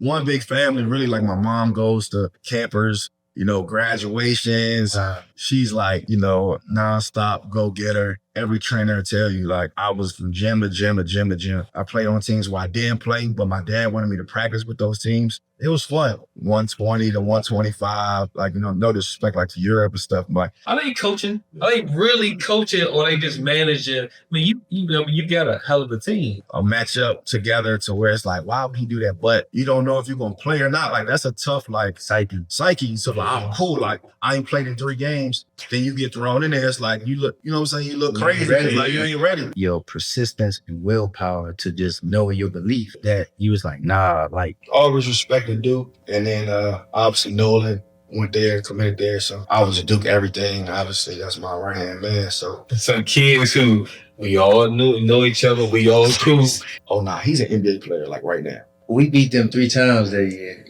one big family, really. Like my mom goes to campers, graduations. She's like, nonstop go getter. Every trainer will tell you, like, I was from gym to gym to gym to gym. I played on teams where I didn't play, but my dad wanted me to practice with those teams. It was fun. 120 to 125, like, no disrespect, like to Europe and stuff. But Are they coaching? Are they really coaching, or are they just managing? I mean, you got a hell of a team. A match up together to where it's like, why would he do that? But you don't know if you're gonna play or not. Like that's a tough psyche. So like, I'm cool. Like I ain't played in 3 games. Then you get thrown in there. It's like you look, you know what I'm saying? You look crazy. Like you ain't ready. Your persistence and willpower to just know your belief that you was like, nah, like always respected Duke. And then obviously Nolan went there, committed there. So I was a Duke everything. Obviously, that's my right hand man. So some kids who we all know each other, we all cool. Oh nah, he's an NBA player like right now. We beat them 3 times that year.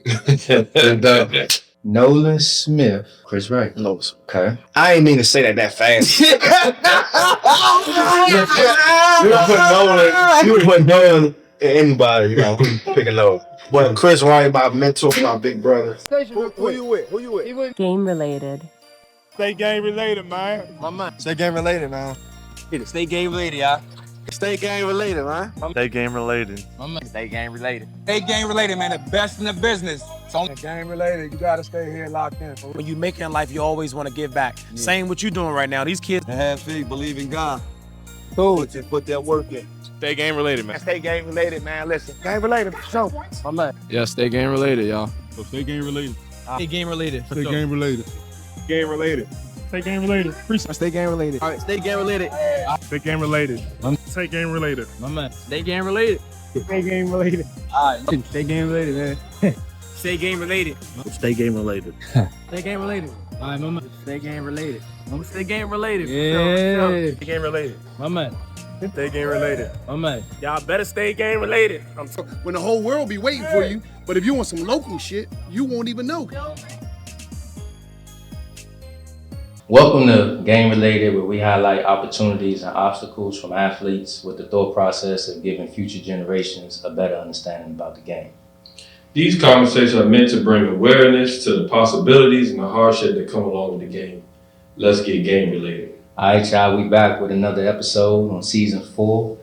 Nolan Smith, Chris Wright. No, okay. I ain't mean to say that fast. you put Nolan in anybody, picking Nolan. But Chris Wright, my mentor, my big brother. Who you with? Game related. Stay game related, man. My man. Stay game related, man. Stay game related, y'all. Stay game related, man. Stay game related. My man. Stay game related. Stay game related, man. The best in the business. Stay game related. You gotta stay here locked in. When you make it in life, you always want to give back. Yeah. Same what you doing right now. These kids have faith, believe in God. Cool. Just put that work in. Stay game related, man. Stay game related, man. Listen, game related for sure. My man. Yeah, stay game related, y'all. So stay game related. Stay game related. Stay game related. Game related. Stay game related. Stay game related. All right, stay game related. Stay game related. Stay game related. My man. Stay game related. Stay game related. All right. Stay game related, man. Stay game related. Stay game related. Stay game related. All right, my man. Stay game related. Stay game related. Yeah. Stay game related. My man. Stay game related. My man. Y'all better stay game related. When the whole world be waiting for you, but if you want some local shit, you won't even know. Welcome to Game Related, where we highlight opportunities and obstacles from athletes with the thought process of giving future generations a better understanding about the game. These conversations are meant to bring awareness to the possibilities and the hardship that come along with the game. Let's get game related. All right, y'all, we back with another episode on season 4.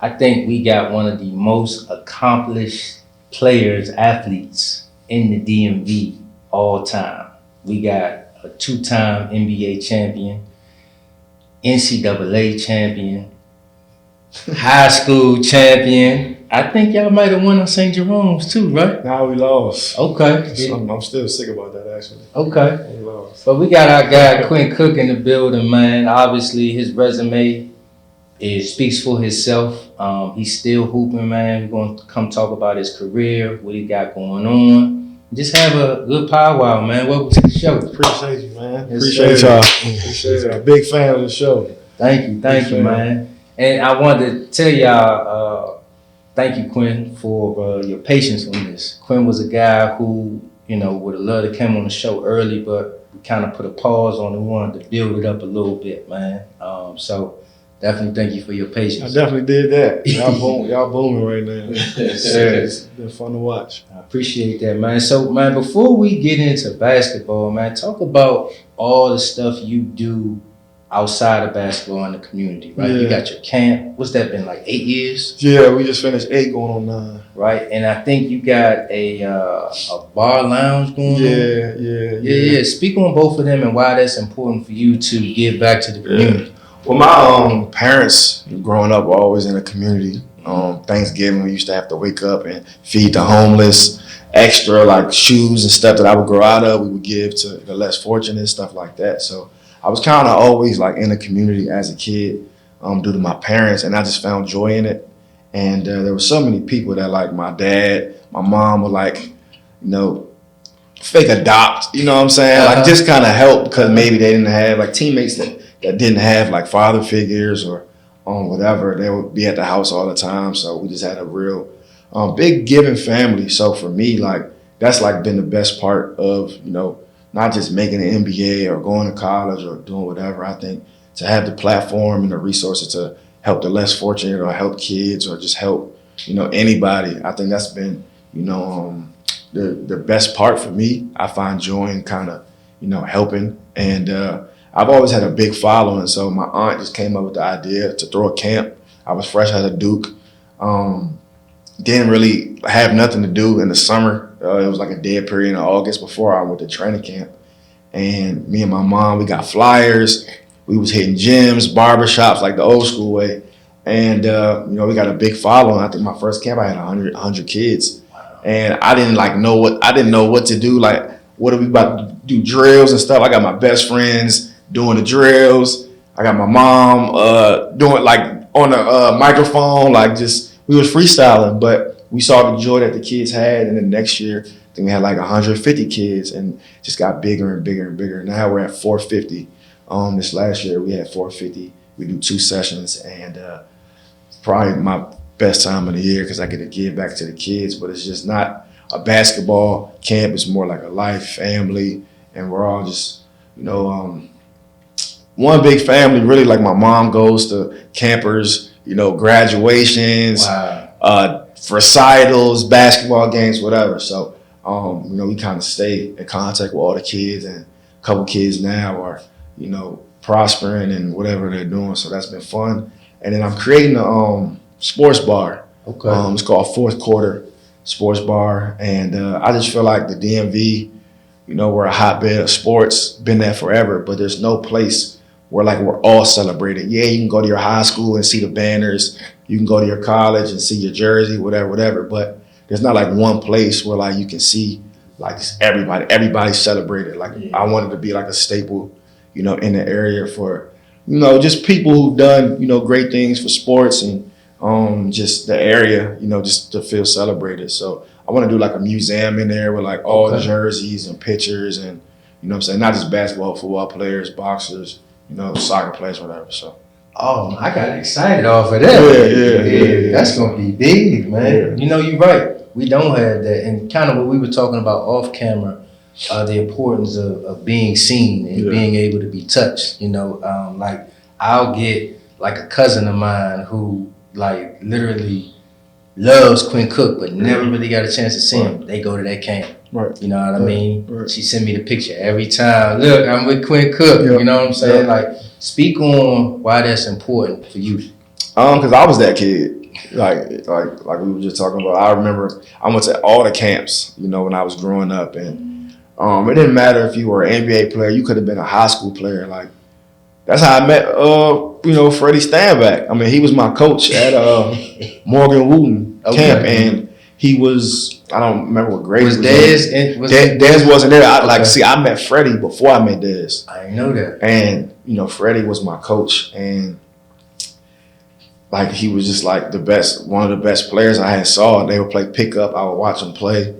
I think we got one of the most accomplished players, athletes in the DMV all time. We got a 2-time NBA champion, NCAA champion, high school champion. I think y'all might have won on St. Jerome's too, right? Nah, we lost. Okay. I'm still sick about that, actually. Okay. We lost. But we got our guy Quinn Cook in the building, man. Obviously, his resume speaks for himself. He's still hooping, man. We're going to come talk about his career, what he got going on. Just have a good powwow, man. Welcome to the show. Appreciate you, man. Yes, Appreciate sir. y'all. Appreciate y'all. Big fan of the show. Thank you, man. And I wanted to tell y'all, thank you, Quinn, for your patience on this. Quinn was a guy who, would have loved to come on the show early, but we kind of put a pause on it. We wanted to build it up a little bit, man. So definitely thank you for your patience. I definitely did that. Y'all booming right now. It's been fun to watch. I appreciate that, man. So, man, before we get into basketball, man, talk about all the stuff you do outside of basketball in the community, right? Yeah. You got your camp. What's that been, like 8 years? Yeah, we just finished 8 going on 9. Right, and I think you got a bar lounge going on. Yeah. Speak on both of them and why that's important for you to give back to the community. Well, my parents growing up were always in the community. Thanksgiving, we used to have to wake up and feed the homeless. Extra like shoes and stuff that I would grow out of, we would give to the less fortunate, stuff like that. So I was kind of always like in the community as a kid due to my parents, and I just found joy in it. And there were so many people that like my dad, my mom would like, fake adopt, you know what I'm saying? Like just kind of help because maybe they didn't have like teammates that didn't have like father figures or whatever. They would be at the house all the time. So we just had a real big giving family. So for me, like that's like been the best part of, not just making an MBA or going to college or doing whatever. I think to have the platform and the resources to help the less fortunate or help kids or just help, anybody. I think that's been, the best part for me. I find joy in kind of, helping. And I've always had a big following. So my aunt just came up with the idea to throw a camp. I was fresh out of Duke. Didn't really have nothing to do in the summer. It was like a dead period in August before I went to training camp. And me and my mom, we got flyers. We was hitting gyms, barbershops, like the old school way. And, we got a big following. I think my first camp, I had 100 kids. And I didn't know what to do. Like, what are we about to do, drills and stuff? I got my best friends doing the drills. I got my mom doing like on the microphone, like just, we was freestyling. But we saw the joy that the kids had. And then next year, I think we had like 150 kids and just got bigger and bigger and bigger. Now we're at 450. This last year we had 450. We do 2 sessions, and probably my best time of the year because I get to give back to the kids. But it's just not a basketball camp. It's more like a life, family, and we're all just, one big family. Really, like my mom goes to campers, graduations, recitals, basketball games, whatever. So, we kind of stay in contact with all the kids, and a couple kids now are, prospering and whatever they're doing. So that's been fun. And then I'm creating a sports bar. Okay. It's called Fourth Quarter Sports Bar. And I just feel like the DMV, we're a hotbed of sports, been there forever, but there's no place where like we're all celebrated. Yeah, you can go to your high school and see the banners. You can go to your college and see your jersey, whatever. But there's not like one place where like you can see like everybody's celebrated. Like I wanted to be like a staple, in the area for, just people who've done, great things for sports and just the area, just to feel celebrated. So I want to do like a museum in there with like all the jerseys and pictures and, not just basketball, football players, boxers, soccer players, whatever. So. Oh, I got excited off of that. Yeah. That's gonna be big, man. Yeah. You're right. We don't have that, and kind of what we were talking about off camera, the importance of being seen and being able to be touched. Like I'll get like a cousin of mine who like literally loves Quinn Cook, but never really got a chance to see him. They go to that camp. Right. You know what I mean? Right. She sent me the picture every time. Look, I'm with Quinn Cook. Yeah. You know what I'm saying? Yeah. Like, speak on why that's important for you. Because I was that kid. Like we were just talking about. I remember I went to all the camps, when I was growing up, and it didn't matter if you were an NBA player. You could have been a high school player. Like that's how I met, Freddie Stanback. I mean, he was my coach at Morgan Wooten camp, and he was. I don't remember what grade was he was Dez. Dez wasn't there. I met Freddie before I met Dez. I didn't know that. And Freddie was my coach, and like he was just like one of the best players I had saw. They would play pickup. I would watch them play,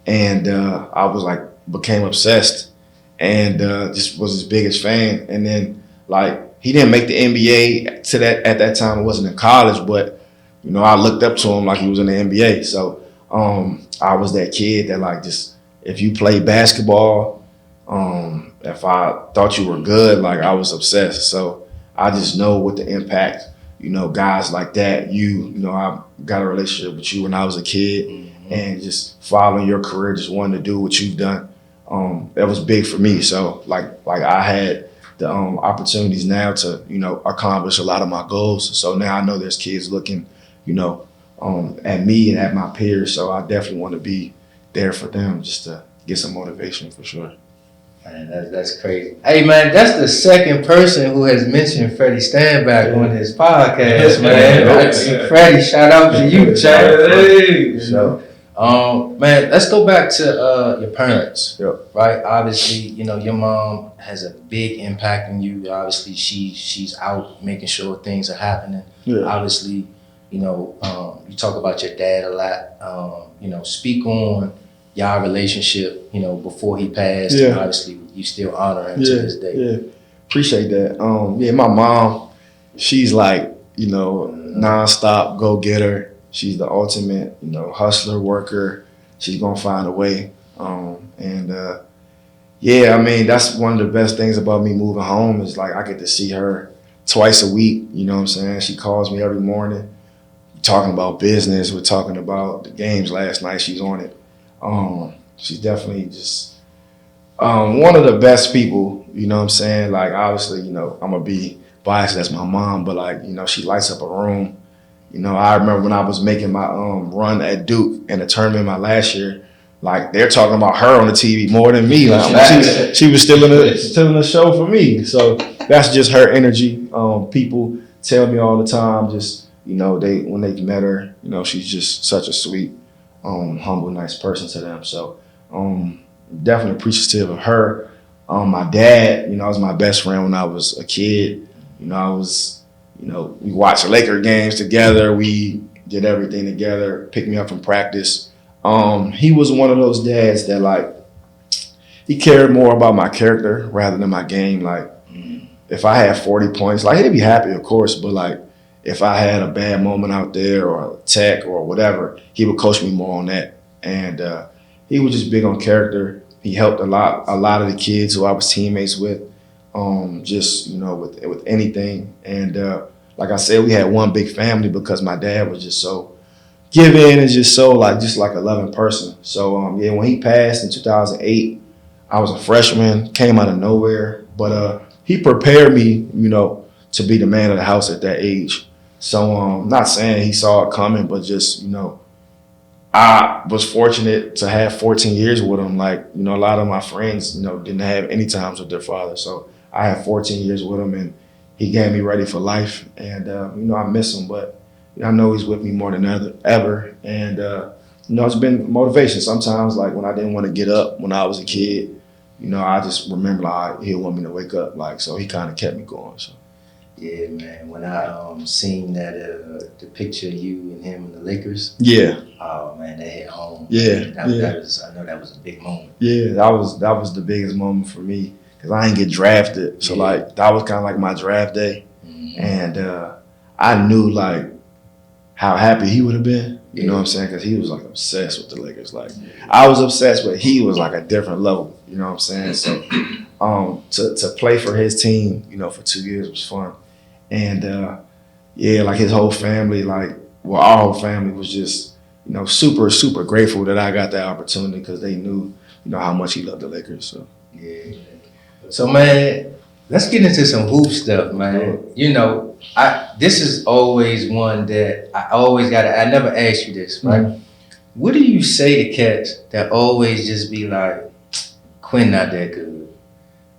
and I was like became obsessed, and just was his biggest fan. And then like he didn't make the NBA at that time. It wasn't in college, but I looked up to him like he was in the NBA. So I was that kid that like just if you played basketball, if I thought you were good, like I was obsessed. So I just know what the impact. Guys like that, I got a relationship with you when I was a kid, and just following your career, just wanting to do what you've done. That was big for me. So like I had the opportunities now to, accomplish a lot of my goals. So now I know there's kids looking, at me and at my peers. So I definitely want to be there for them just to get some motivation for sure. Man, that's crazy. Hey, man, that's the second person who has mentioned Freddie Stanback on this podcast, man. Freddie, shout out to you, Chad. Hey. So, man, let's go back to your parents, right? Obviously, your mom has a big impact on you. Obviously, she's out making sure things are happening. Yeah. Obviously, you talk about your dad a lot. Speak on y'all relationship, before he passed. Yeah. And obviously, you still honor him to this day. Yeah, appreciate that. My mom, she's like, nonstop go-getter. She's the ultimate, hustler, worker. She's gonna find a way. That's one of the best things about me moving home is like I get to see her twice a week. You know what I'm saying? She calls me every morning. We're talking about business. We're talking about the games last night. She's on it. She's definitely just one of the best people, you know what I'm saying? Like, obviously, you know, I'm gonna be biased, that's my mom, but like, you know, she lights up a room. You know, I remember when I was making my run at Duke in the tournament my last year, like they're talking about her on the TV more than me. Like she was still in the show for me. So that's just her energy. People tell me all the time, just, you know, when they met her, you know, she's just such a sweet, humble, nice person to them. So definitely appreciative of her. My dad, you know, was my best friend when I was a kid. You know, we watched Laker games together. We did everything together, picked me up from practice. He was one of those dads that, like, he cared more about my character rather than my game. Like, if I had 40 points, like, he'd be happy, of course, but like, if I had a bad moment out there or a tech or whatever, he would coach me more on that. And he was just big on character. He helped a lot of the kids who I was teammates with, just, you know, with anything. And like I said, we had one big family because my dad was just so giving and just so like a loving person. So yeah, when he passed in 2008, I was a freshman, came out of nowhere, but he prepared me, you know, to be the man of the house at that age. So not saying he saw it coming, but just, you know, I was fortunate to have 14 years with him. Like, you know, a lot of my friends, you know, didn't have any times with their father. So I had 14 years with him, and he got me ready for life. And, you know, I miss him, but you know, I know he's with me more than ever. And, you know, it's been motivation. Sometimes, like, when I didn't want to get up when I was a kid, you know, I just remember, like, he'll want me to wake up. Like, so he kind of kept me going. So. Yeah, man. When I seen that the picture of you and him in the Lakers. Yeah. Oh man, that hit home. Yeah. That was, I know that was a big moment. Yeah, that was the biggest moment for me because I didn't get drafted. So like that was kind of like my draft day, and I knew like how happy he would have been. You know what I'm saying? Because he was like obsessed with the Lakers. Like I was obsessed, but he was like a different level. You know what I'm saying? So to play for his team, you know, for 2 years was fun. And yeah, like his whole family, like, well, our whole family was just, you know, super, super grateful that I got that opportunity because they knew, you know, how much he loved the Lakers. So yeah. So man, let's get into some hoop stuff, man. You know, this is always one that I never asked you this, right? Mm-hmm. What do you say to cats that always just be like, Quinn not that good,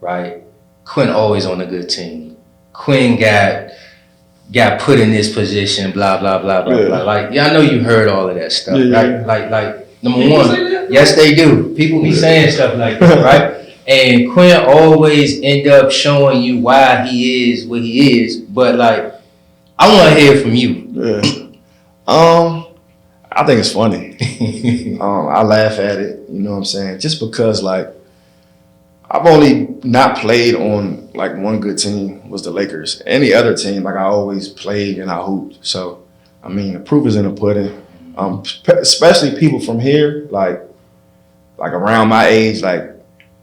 right? Quinn always on a good team. Quinn got put in this position, blah, blah, blah, blah, blah. Like, yeah, I know you heard all of that stuff, right? Like number one, yes, they do. People be saying stuff like that, right? And Quinn always end up showing you why he is what he is. But like, I want to hear from you. Yeah. I think it's funny. I laugh at it, you know what I'm saying? Just because like, I've only not played on like one good team was the Lakers. Any other team, like I always played and I hooped. So, I mean, the proof is in the pudding. Especially people from here, like around my age, like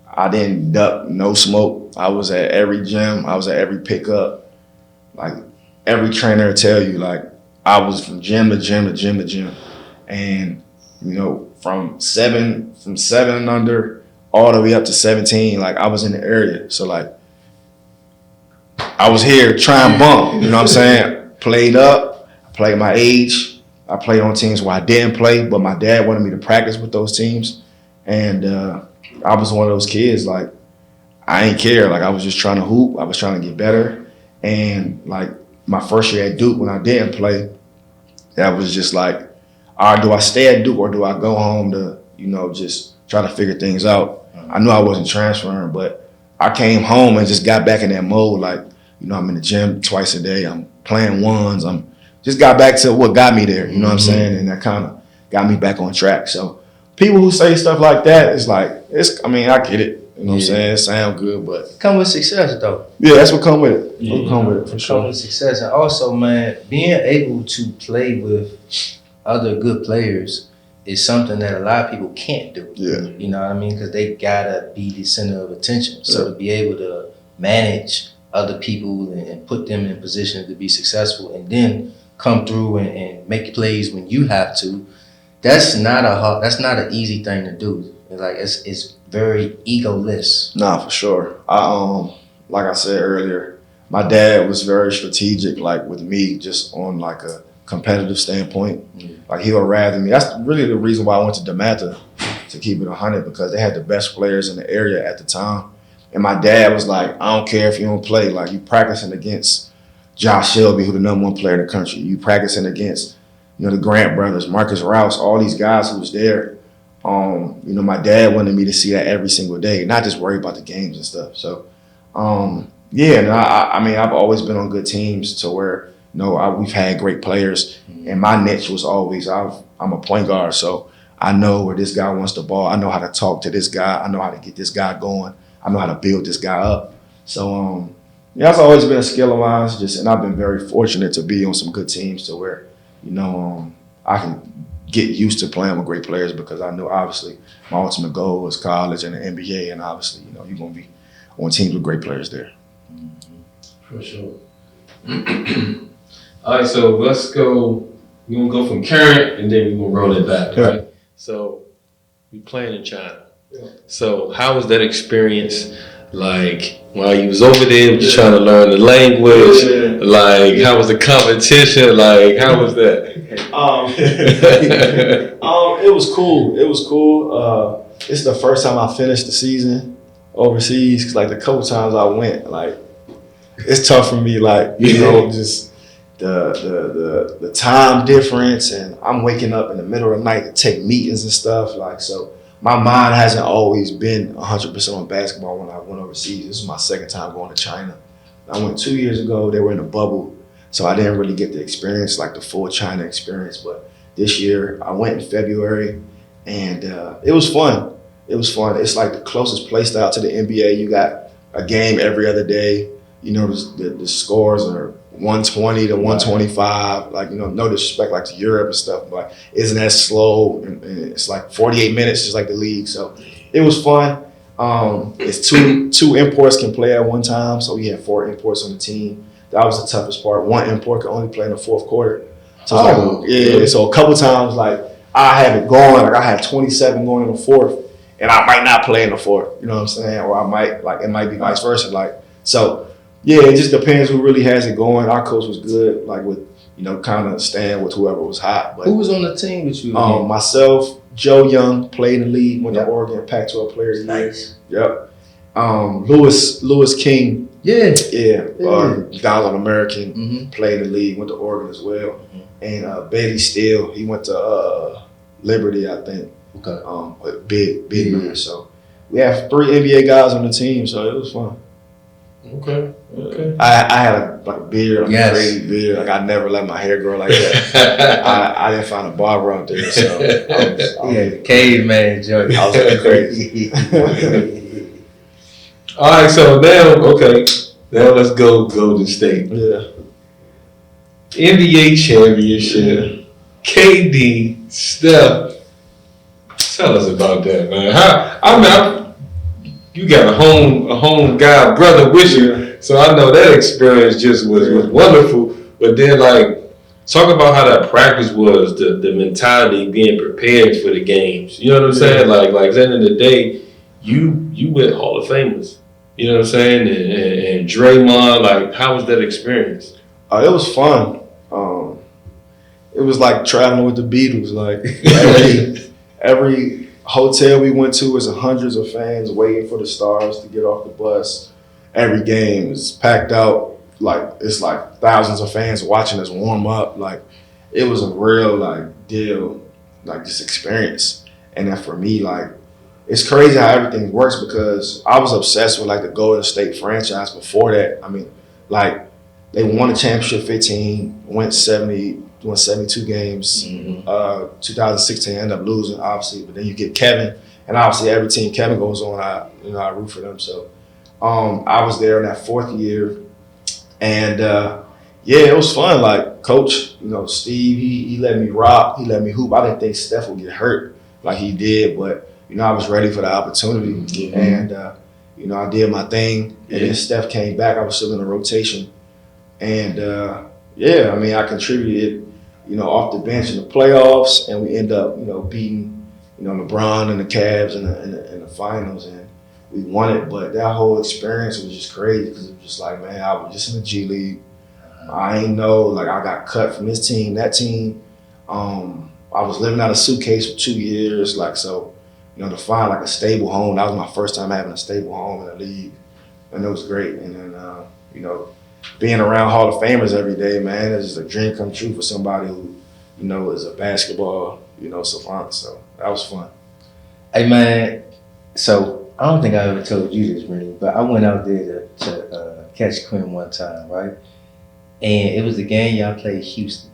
I didn't duck no smoke. I was at every gym. I was at every pickup. Like every trainer will tell you, like I was from gym to gym to gym to gym. And, you know, from seven and under, all the way up to 17, like I was in the area. So like I was here trying to bump, you know what I'm saying? Played up, played my age. I played on teams where I didn't play, but my dad wanted me to practice with those teams. And I was one of those kids, like I ain't care. Like I was just trying to hoop. I was trying to get better. And like my first year at Duke when I didn't play, that was just like, all right, do I stay at Duke or do I go home to, you know, just try to figure things out? I knew I wasn't transferring, but I came home and just got back in that mode. Like, you know, I'm in the gym twice a day. I'm playing ones. I'm just got back to what got me there. You know what I'm saying? And that kind of got me back on track. So people who say stuff like that, it's like, I mean, I get it. You know what I'm saying? It sounds good, but come with success though. Yeah, that's what come with it. Yeah, what come with it for sure. Come with success. And also, man, being able to play with other good players is something that a lot of people can't do. Yeah. You know what I mean? Because they gotta be the center of attention. So to be able to manage other people and put them in position to be successful and then come through and make plays when you have to, that's not an easy thing to do. It's very egoless. Nah, for sure. Like I said earlier, my dad was very strategic, like with me, just on like a competitive standpoint. Like he would rather me. That's really the reason why I went to DeMatha, to keep it 100, because they had the best players in the area at the time. And my dad was like, I don't care if you don't play. Like, you practicing against Josh Shelby, who the #1 player in the country. You practicing against, the Grant brothers, Marcus Rouse, all these guys who was there. My dad wanted me to see that every single day, not just worry about the games and stuff. So, I've always been on good teams to where, we've had great players. And my niche was always, I'm a point guard. So I know where this guy wants the ball. I know how to talk to this guy. I know how to get this guy going. I know how to build this guy up. So, that's always been a skill of mine. And I've been very fortunate to be on some good teams to where, I can get used to playing with great players, because I know obviously my ultimate goal is college and the NBA, and obviously, you're going to be on teams with great players there. For sure. All right, so let's go. We're going to go from current, and then we're going to roll it back, right? So we playing in China. So how was that experience like while you was over there, just trying to learn the language? Like, how was the competition? Like, how was that? It was cool. It was cool. It's the first time I finished the season overseas. 'Cause like the couple times I went, like it's tough for me. Like just the time difference, and I'm waking up in the middle of the night to take meetings and stuff. Like, so my mind hasn't always been 100% on basketball when I went overseas. This is my second time going to China. I went 2 years ago. They were in a bubble, so I didn't really get to experience like the full China experience. But this year I went in February, and it was fun. It was fun. It's like the closest play style to the NBA. You got a game every other day. The scores are 120 to 125. Like, no disrespect like to Europe and stuff, but isn't that slow? And it's like 48 minutes, just like the league. So it was fun. It's two imports can play at one time, so we had 4 imports on the team. That was the toughest part. One import could only play in the fourth quarter. So it's like, so a couple times, like, I have it going, like I had 27 going in the fourth, and I might not play in the fourth, you know what I'm saying? Or I might, like, it might be vice versa. Like, so yeah, it just depends who really has it going. Our coach was good, like with, kind of staying with whoever was hot. But who was on the team with you? Myself, Joe Young played in the league, went to Oregon, Pac-12 Player of the Year. Nice. Yep. Lewis King. Yeah. Guys on American, played in the league, went to Oregon as well. And Bailey Steele, he went to Liberty, I think. Okay. Big man. So we have 3 NBA guys on the team, so it was fun. Okay. I had a beard, a crazy beard. Like, I never let my hair grow like that. I didn't find a barber out there, so I was caveman joke. I was going crazy. All right, so now let's go Golden State. Yeah. NBA championship. KD, Steph. Tell us about that, man. You got a home guy, brother with you, so I know that experience just was wonderful. But then, like, talk about how that practice was, the mentality, being prepared for the games. You know what I'm saying? Like at the end of the day, you with Hall of Famers. You know what I'm saying? And Draymond, like, how was that experience? It was fun. It was like traveling with the Beatles. Like every hotel we went to was hundreds of fans waiting for the stars to get off the bus. Every game is packed out. Like, it's like thousands of fans watching us warm up. Like, it was a real deal, this experience. And then for me, it's crazy how everything works, because I was obsessed with the Golden State franchise before that. I mean, they won a championship 15, went 72 games. 2016 ended up losing, obviously, but then you get Kevin, and obviously every team Kevin goes on, I root for them. So I was there in that 4th year, and it was fun. Like, Coach, Steve, he let me rock, he let me hoop. I didn't think Steph would get hurt like he did, but I was ready for the opportunity, and I did my thing. And then Steph came back. I was still in the rotation, and I contributed off the bench in the playoffs, and we end up, beating, LeBron and the Cavs in the finals, and we won it. But that whole experience was just crazy because it was just like, man, I was just in the G League. I ain't know, like I got cut from this team, that team. I was living out of a suitcase for 2 years, like so. To find like a stable home, that was my first time having a stable home in the league, and it was great. And then, being around Hall of Famers every day, man, it's just a dream come true for somebody who, is a basketball, savant. So that was fun. Hey man, so I don't think I ever told you this, really, but I went out there to catch Quinn one time, right? And it was the game y'all played Houston,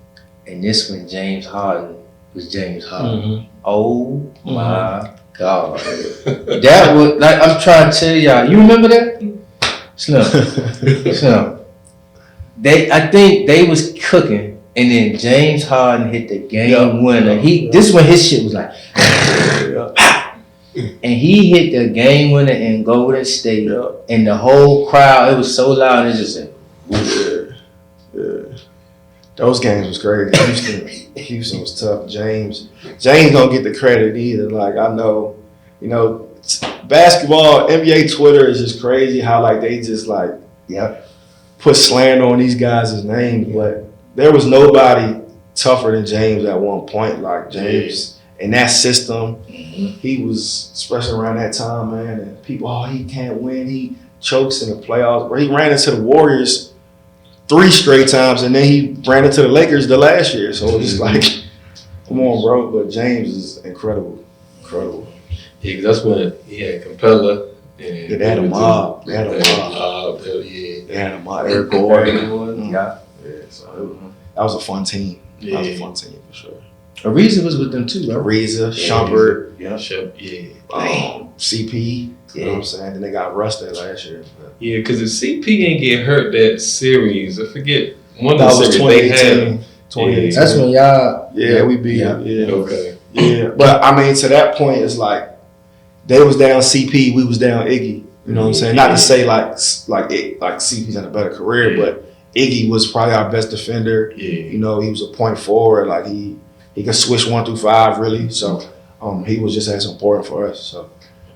and this when James Harden was James Harden. Mm-hmm. Oh my God, that was like I'm trying to tell y'all. You remember that? Slim. I think they was cooking, and then James Harden hit the game winner. This is when his shit was like, and he hit the game winner in Golden State, and the whole crowd. It was so loud. And it just said, yeah. Those games was crazy. Houston was tough. James don't get the credit either. Like I know, basketball, NBA Twitter is just crazy how like they just like put slander on these guys' names, but there was nobody tougher than James at one point. Like James in that system, he was, especially around that time, man, and people, he can't win. He chokes in the playoffs. Where he ran into the Warriors 3 straight times, and then he ran into the Lakers the last year. So it's just like, come on, bro. But James is incredible. Yeah, because that's when he had Capella. And they had a mob. They had a mob. Eric Gordon. Yeah. So that was a fun team. That was a fun team for sure. Ariza was with them too, right? Ariza, Shumpert, CP. You know what I'm saying? Then they got Russ that last year. But. Yeah, because if CP didn't get hurt that series, I forget one of that the was series they had. 2018. That's when y'all. Yeah, we beat them. Yeah. Okay. Yeah, but I mean, to that point, it's like they was down CP, we was down Iggy. You know what I'm saying? Not to say like CP's had a better career, but Iggy was probably our best defender. Yeah. He was a point forward. Like he could switch 1 through 5 really. So he was just as important for us. So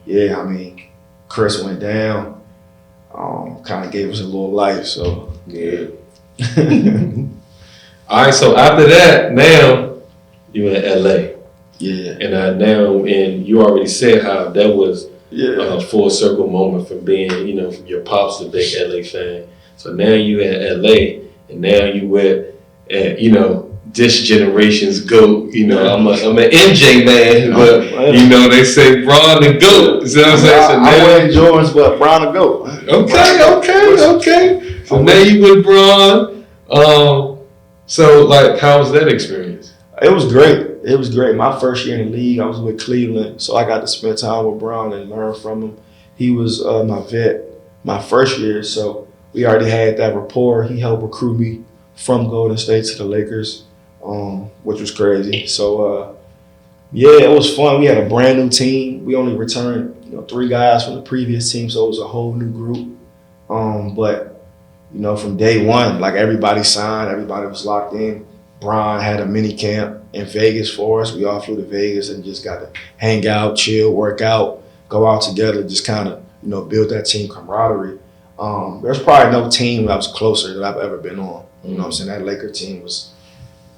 yeah, I mean, Chris went down, kind of gave us a little life. So yeah. All right. So after that, now you in LA. Yeah. And and you already said how that was a full circle moment from being, from your pops a big LA fan. So now you at LA, and now you with, this generation's GOAT. I'm an MJ man, but they say Bron the GOAT. You know what I'm saying? So I wear Jordans, but Bron the GOAT. Okay. So now you with Bron. So like, how was that experience? It was great. My first year in the league, I was with Cleveland, so I got to spend time with Bron and learn from him. He was my vet my first year, so we already had that rapport. He helped recruit me from Golden State to the Lakers, which was crazy. So, it was fun. We had a brand new team. We only returned 3 guys from the previous team, so it was a whole new group. But from day one, like everybody signed, everybody was locked in. Bron had a mini camp in Vegas for us. We all flew to Vegas and just got to hang out, chill, work out, go out together, just kind of, build that team camaraderie. There's probably no team that was closer that I've ever been on. You know what I'm saying? That Laker team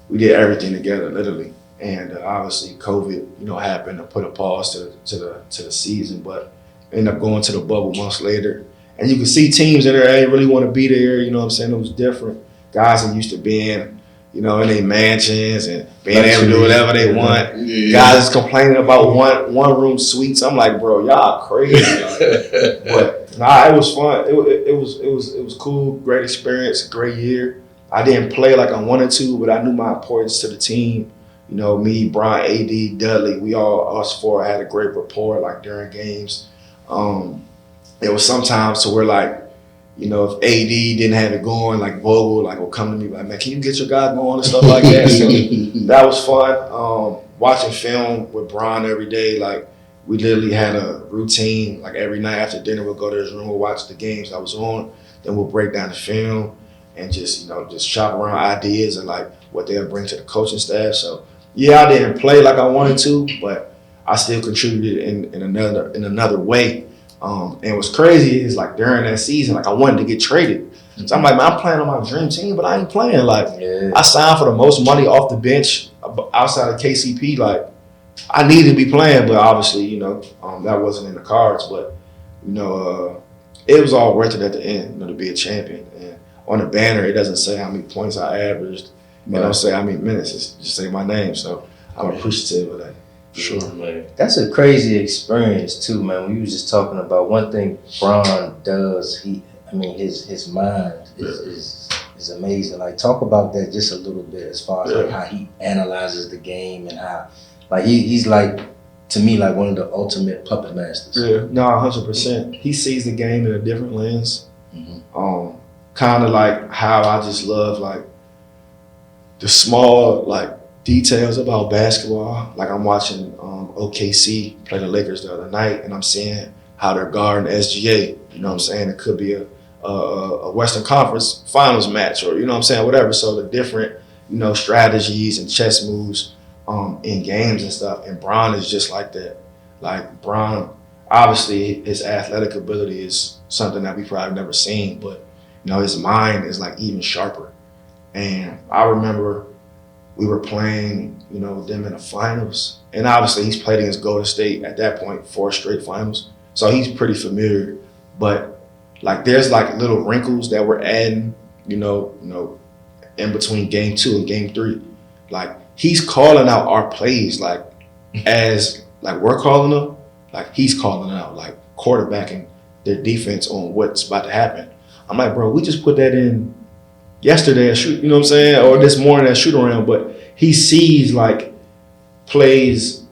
we did everything together, literally. And obviously COVID, happened to put a pause to the season, but ended up going to the bubble months later. And you could see teams that ain't really want to be there, you know what I'm saying? It was different. Guys that used to being in their mansions and being able to do whatever they want. Yeah. Guys complaining about one room suites. I'm like, bro, y'all crazy. But it was fun. It was cool, great experience, great year. I didn't play like I wanted to, but I knew my importance to the team. Me, Bron, AD, Dudley, us 4 had a great rapport like during games. There was sometimes to where like, if AD didn't have it going, like Vogel, would come to me like, man, can you get your guy going and stuff like that? So that was fun. Watching film with Bron every day, like we literally had a routine. Like every night after dinner, we'll go to his room, we'll watch the games I was on, then we'll break down the film. and just just shop around ideas and like what they'll bring to the coaching staff. So yeah, I didn't play like I wanted to, but I still contributed in another way. And what's crazy is like during that season, like I wanted to get traded. So I'm like, man, I'm playing on my dream team, but I ain't playing. Like I signed for the most money off the bench outside of KCP. Like I needed to be playing, but obviously, that wasn't in the cards. But it was all worth it at the end, to be a champion. And on the banner, it doesn't say how many points I averaged. It don't say how many minutes. It just say my name. So I'm appreciative of that. Sure, man. That's a crazy experience too, man. We was just talking about one thing Bron does. His mind is amazing. Like talk about that just a little bit as far as like how he analyzes the game and how like he's like to me like one of the ultimate puppet masters. Yeah, no, 100%. He sees the game in a different lens. Kind of like how I just love like the small like details about basketball. Like I'm watching OKC play the Lakers the other night, and I'm seeing how they're guarding SGA. You know what I'm saying? It could be a Western Conference Finals match, or whatever. So the different strategies and chess moves in games and stuff. And Bron is just like that. Like Bron, obviously his athletic ability is something that we probably never seen, but his mind is like even sharper. And I remember we were playing, them in the finals. And obviously he's played against Golden State at that point, 4 straight finals. So he's pretty familiar. But like there's like little wrinkles that we're adding, in between game 2 and game 3. Like he's calling out our plays like as like we're calling them, like he's calling out, like quarterbacking their defense on what's about to happen. I'm like, bro, we just put that in yesterday at shoot, or this morning at shoot around, but he sees like plays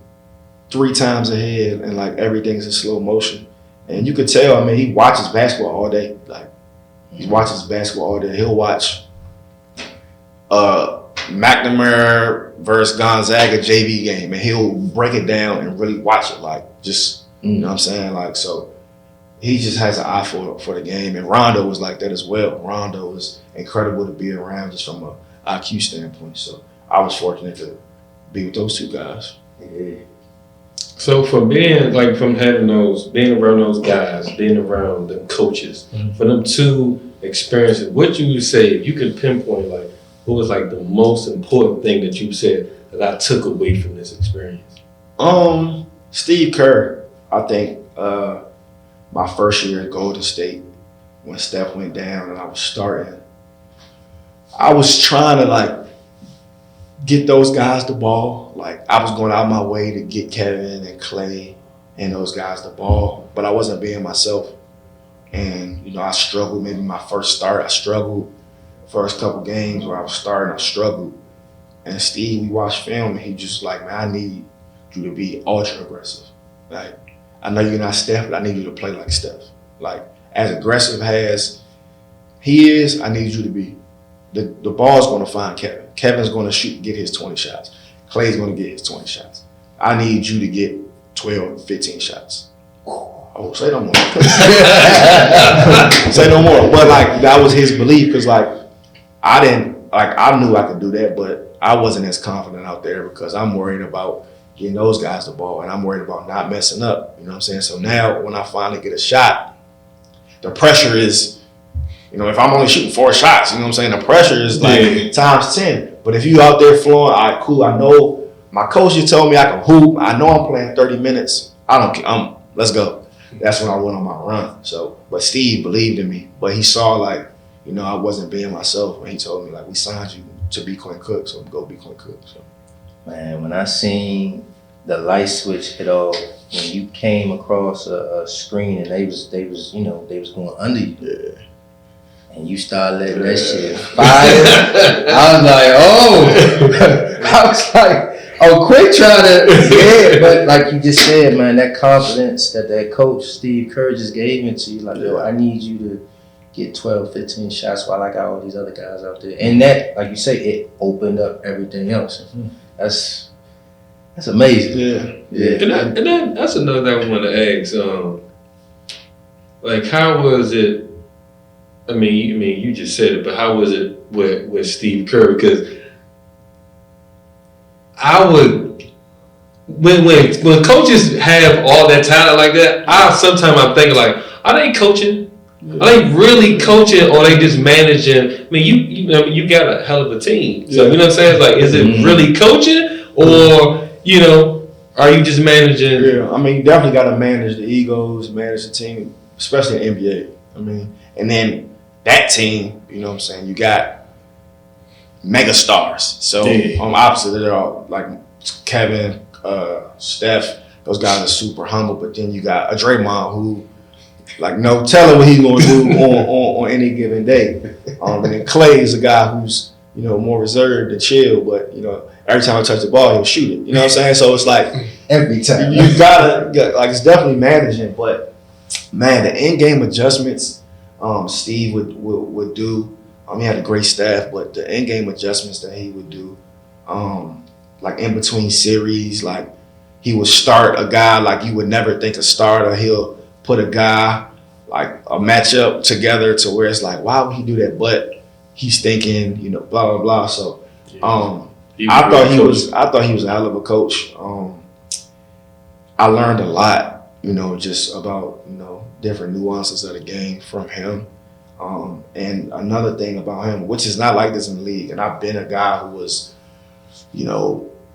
3 times ahead and like everything's in slow motion. And you could tell, he watches basketball all day. Like he watches basketball all day. He'll watch McNamara versus Gonzaga JV game and he'll break it down and really watch it like just, like so he just has an eye for the game. And Rondo was like that as well. Rondo was incredible to be around just from an IQ standpoint. So I was fortunate to be with those 2 guys. Yeah. So from being around those guys, being around the coaches, for them 2 experiences, what you would say if you could pinpoint like what was like the most important thing that you said that I took away from this experience? Steve Kerr, I think my first year at Golden State, when Steph went down and I was starting, I was trying to like get those guys the ball. Like I was going out of my way to get Kevin and Clay and those guys the ball, but I wasn't being myself. And I struggled. Maybe my first start, I struggled. First couple games where I was starting, I struggled. And Steve, we watched film, and he just like, man, I need you to be ultra aggressive. Like I know you're not Steph, but I need you to play like Steph. Like as aggressive as he is, I need you to be. The ball's going to find Kevin. Kevin's going to get his 20 shots. Clay's going to get his 20 shots. I need you to get 12, 15 shots. Oh, say no more. Say no more. But like that was his belief because like I knew I could do that, but I wasn't as confident out there because I'm worried about getting those guys the ball and I'm worried about not messing up. You know what I'm saying? So now when I finally get a shot, the pressure is, if I'm only shooting 4 shots, the pressure is like times 10. But if you out there flowing, all right, cool. I know my coach just told me I can hoop. I know I'm playing 30 minutes. Let's go. That's when I went on my run. So, but Steve believed in me, but he saw like, I wasn't being myself when he told me like, we signed you to be Quinn Cook, so go be Quinn Cook. So, man, when I seen the light switch hit off, when you came across a screen and they was going under you. Yeah. And you started letting that shit fire. I was like, Quick trying to, but like you just said, man, that confidence that coach Steve Kerr just gave into you, like, yo, I need you to get 12, 15 shots while I got all these other guys out there. And that, like you say, it opened up everything else. That's amazing. Yeah. And that's another thing I want to ask. Like, how was it I mean, you just said it, but how was it with Steve Kerr? Because I would, when coaches have all that talent like that, sometimes I'm thinking like, are they coaching? Are they really coaching, or are they just managing? I mean, you got a hell of a team. So you know what I'm saying? It's like, is it really coaching, or are you just managing? Yeah, I mean, you definitely got to manage the egos, manage the team, especially in the NBA. I mean, and then that team, you know what I'm saying? You got mega stars. So on the opposite, they're all like Kevin, Steph. Those guys are super humble. But then you got a Draymond who, like, no telling what he's going to do on any given day. And then Clay is a guy who's, more reserved and chill, but, every time I touch the ball, he'll shoot it. You know what I'm saying? So it's like every time you gotta it's definitely managing, but man, the in-game adjustments Steve would do. He had a great staff, but the in-game adjustments that he would do, like in between series, like he would start a guy like you would never think a starter. He'll put a guy like a matchup together to where it's like, why would he do that? But he's thinking, blah blah blah. So I thought he was a hell of a coach. I learned a lot, just about different nuances of the game from him. And another thing about him, which is not like this in the league, and I've been a guy who was,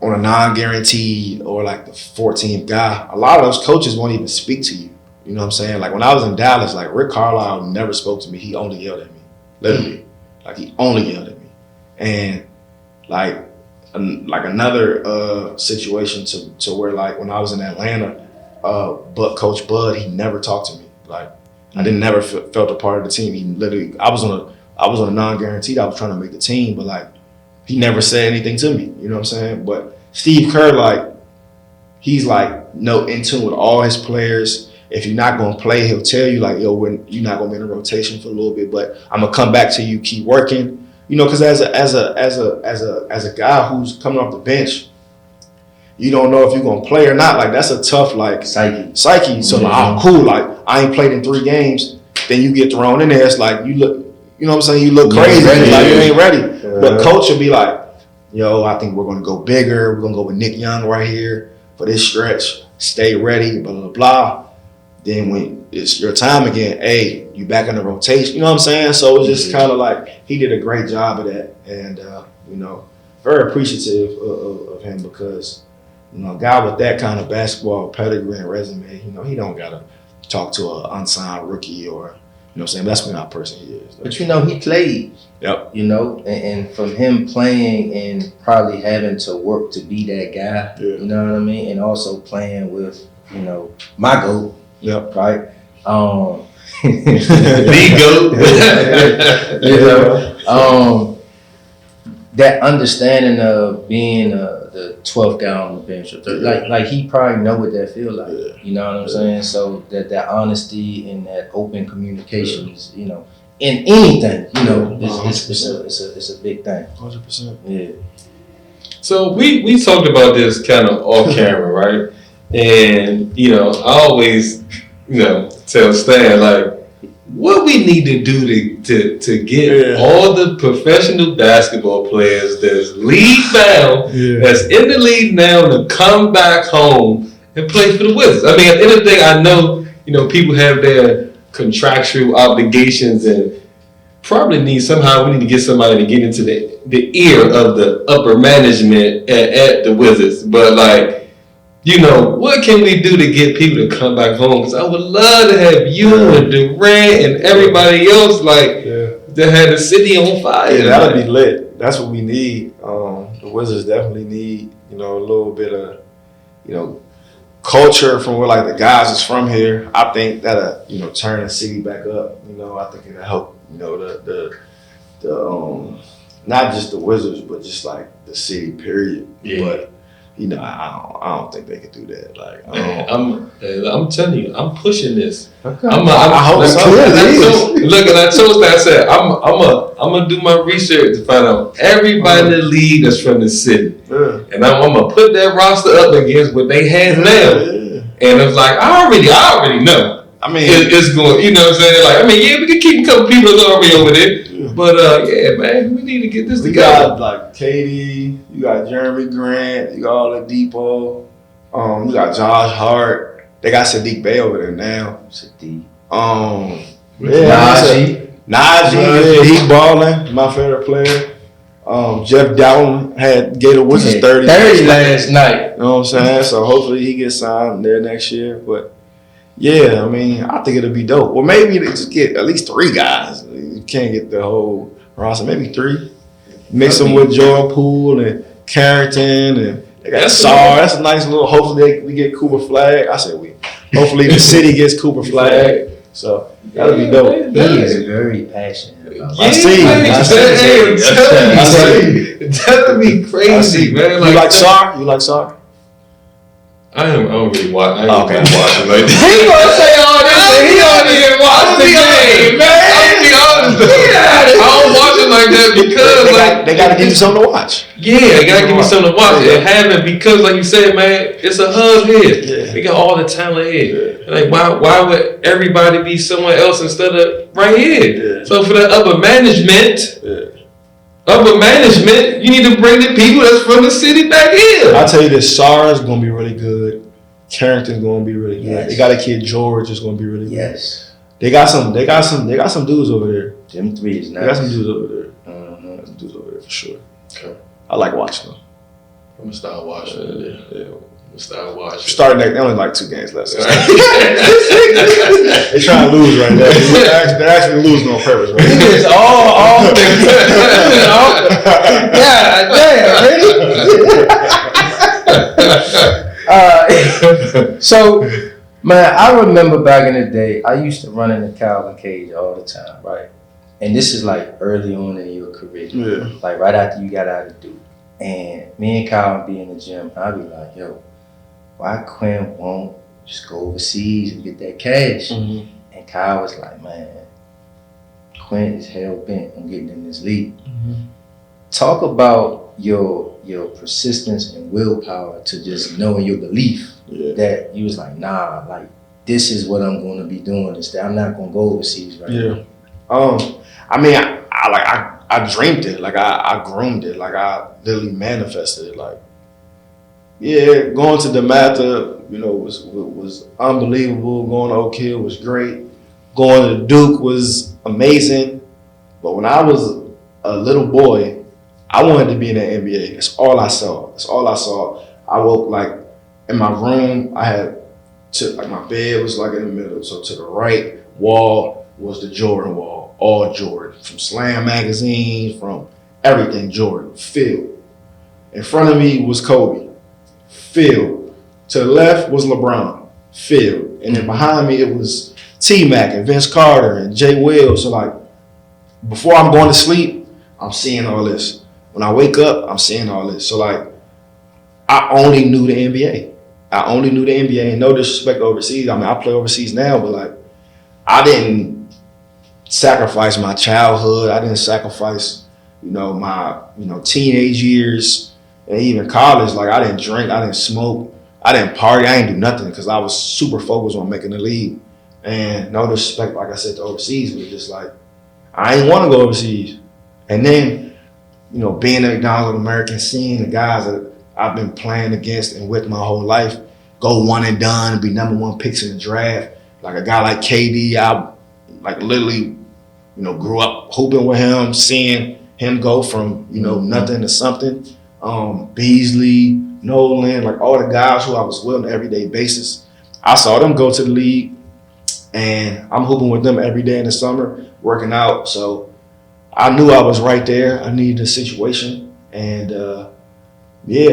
on a non-guaranteed or like the 14th guy. A lot of those coaches won't even speak to you. You know what I'm saying? Like when I was in Dallas, like Rick Carlisle never spoke to me. He only yelled at me, literally. Like he only yelled at me. And like another situation to where like when I was in Atlanta, but Coach Bud, he never talked to me. Like I never felt a part of the team. He literally, I was on a non-guaranteed. I was trying to make the team, but like he never said anything to me. You know what I'm saying? But Steve Kerr, like he's like in tune with all his players. If you're not gonna play, he'll tell you like, yo, you're not gonna be in a rotation for a little bit, but I'm gonna come back to you. Keep working. Because as a guy who's coming off the bench, you don't know if you're gonna play or not. Like that's a tough like psyche. So like, cool. Like I ain't played in 3 games. Then you get thrown in there. It's like you look. You know what I'm saying? You look crazy. Like you ain't ready. But coach will be like, yo, I think we're gonna go bigger. We're gonna go with Nick Young right here for this stretch. Stay ready. Blah blah blah. Then when it's your time again, hey, you back in the rotation. You know what I'm saying? So it's just kind of like he did a great job of that, and very appreciative of him because a guy with that kind of basketball pedigree and resume, he don't gotta talk to an unsigned rookie or what I'm saying. That's the kind of person he is. But he played. Yep. And from him playing and probably having to work to be that guy. Yeah. You know what I mean? And also playing with my GOAT. Yep. Right. The GOAT. That understanding of being the 12th guy on the bench, or like he probably know what that feel like. Yeah. You know what I'm saying? So that honesty and that open communication is, in anything, it's a big thing. 100%. Yeah. So we talked about this kind of off camera, right? And I always tell Stan like what we need to do to get all the professional basketball players that's league bound, that's in the league now, to come back home and play for the Wizards. I mean, at the end of the day, I know people have their contractual obligations and probably we need to get somebody to get into the ear of the upper management at the Wizards. But like, what can we do to get people to come back home? Because I would love to have you and Durant and everybody else that had the city on fire. Yeah, that'll be lit. That's what we need. The Wizards definitely need, a little bit of, culture from where like the guys is from here. I think that'll, turn the city back up. I think it'll help, the not just the Wizards, but just like the city, period. Yeah. But I don't think they could do that. Like, I'm telling you, I'm pushing this. Okay. I hope so. Look, and I told that I said I'm gonna do my research to find out everybody in the league that's from the city, and I'm gonna put that roster up against what they have now. And it's like I already know. I mean, it's going. You know what I'm saying? Like, I mean, yeah, we can keep a couple people already over there, but yeah, man, we need to get this we together. got like Katie, you got Jeremy Grant, you got Oladipo, you got Josh Hart. They got Sadiq Bey over there now. Sadiq. Najee, yeah, he balling. My favorite player. Jeff Dowling had Gator Wizards 30 last night. You know what I'm saying? So hopefully he gets signed there next year. But yeah, I mean, I think it'll be dope. Well, maybe they just get at least 3 guys. You can't get the whole roster. Maybe 3. Mix them with Jordan Poole and Carrington, and they got Saar. That's a nice little. Hopefully we get Cooper Flag. I said we. Hopefully the city gets Cooper Flag. So that'll be dope. He is very passionate about I see. That'd be crazy, man. You like Saar? You like Saar? I don't really watch. I ain't Okay. really watching like that. He gonna say all this and he don't even watch the game, man. I'll be honest though. I don't watch it like that because They got to give you something to watch. Yeah, they gotta give me something to watch. Yeah. And having, because like you said, man, it's a hub here. Yeah. They got all the talent here. Like why would everybody be somewhere else instead of right here? Yeah. So for the upper management, you need to bring the people that's from the city back here. I'll tell you this, Saar is gonna be really good. Carrington's gonna be really good. Yes. They got a kid George is gonna be really good. Yes. They got some dudes over there. Them 3 is They got some nice. dudes over there. Mhm. Got some dudes over there for sure. Okay. I like watching them. I'm gonna start watching it. Yeah. I'm gonna start watching. Starting next, they only like 2 games left. They trying to lose right now. They're actually losing on purpose right now. It's all yeah, damn, really? So, man, I remember back in the day, I used to run in the Calvin cage all the time, right? And this is like early on in your career, Yeah. like right after you got out of Duke. And me and Calvin be in the gym, I'd be like, yo, why Quinn won't just go overseas and get that cash? Mm-hmm. And Kyle was like, man, Quinn is hell bent on getting in this league. Mm-hmm. Talk about your persistence and willpower to just knowing your belief that you was like, nah, like this is what I'm going to be doing instead. I'm not going to go overseas right now. I mean, I dreamed it. Like I groomed it. Like I literally manifested it. Like, yeah, going to DeMatha, was unbelievable. Going to Oak Hill was great. Going to Duke was amazing. But when I was a little boy, I wanted to be in the NBA. That's all I saw. I woke like in my room. I had my bed was like in the middle. So to the right wall was the Jordan wall, all Jordan, from Slam magazine, from everything Jordan, filled. In front of me was Kobe, filled. To the left was LeBron, filled. And then behind me it was T-Mac and Vince Carter and Jay Will. So like, before I'm going to sleep, I'm seeing all this. When I wake up, I'm seeing all this. So like, I only knew the NBA. And no disrespect to overseas. I mean, I play overseas now, but like, I didn't sacrifice my childhood. I didn't sacrifice, my, teenage years and even college. Like, I didn't drink, I didn't smoke, I didn't party, I didn't do nothing because I was super focused on making the league. And no disrespect, like I said, to overseas, but just like, I didn't want to go overseas. And then, being a McDonald's All-American, seeing the guys that I've been playing against and with my whole life go one and done and be #1 picks in the draft. Like a guy like KD, I like literally, grew up hooping with him, seeing him go from, nothing to something. Beasley, Nolan, like all the guys who I was with on an everyday basis. I saw them go to the league and I'm hooping with them every day in the summer, working out. So I knew I was right there. I needed a situation. And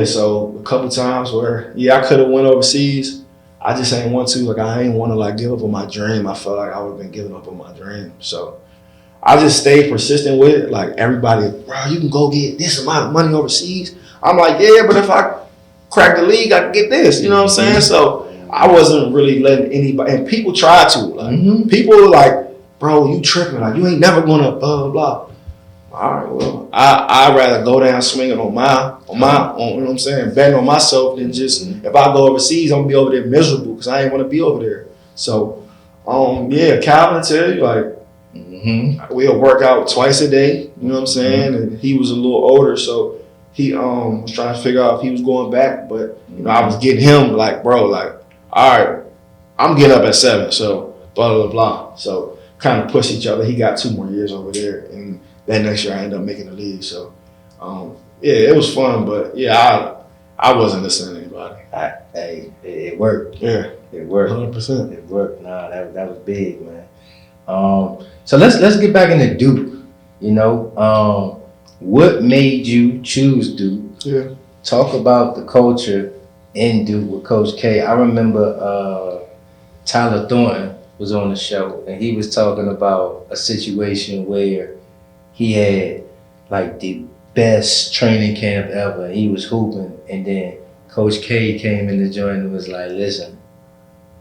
so a couple times where, I could have went overseas. I just ain't want to. Like, I ain't want to like give up on my dream. I felt like I would have been giving up on my dream. So I just stayed persistent with it. Like everybody, bro, you can go get this amount of money overseas. I'm like, yeah, but if I crack the league, I can get this. You know what I'm saying? So I wasn't really letting anybody, and people tried to. Like, people were like, bro, you tripping. Like, you ain't never gonna blah, blah, blah. All right, well, I'd rather go down swinging on you know what I'm saying, betting on myself than just, if I go overseas, I'm gonna be over there miserable because I ain't want to be over there. So Yeah, Calvin tell you like we'll work out twice a day. You know what I'm saying? And he was a little older, so he was trying to figure out if he was going back. But you know, I was getting him like, bro, like, all right, I'm getting up at 7, so blah blah blah. So kind of push each other. He got 2 more years over there, and that next year I ended up making the league. So yeah, it was fun, but yeah, I wasn't listening to anybody. Hey, it worked. Yeah, It worked. 100%. It worked. Nah, that was big, man. So let's get back into Duke. You know, what made you choose Duke? Yeah. Talk about the culture in Duke with Coach K. I remember Tyler Thornton was on the show, and he was talking about a situation where he had like the best training camp ever. He was hooping, and then Coach K came in the joint and was like, "Listen,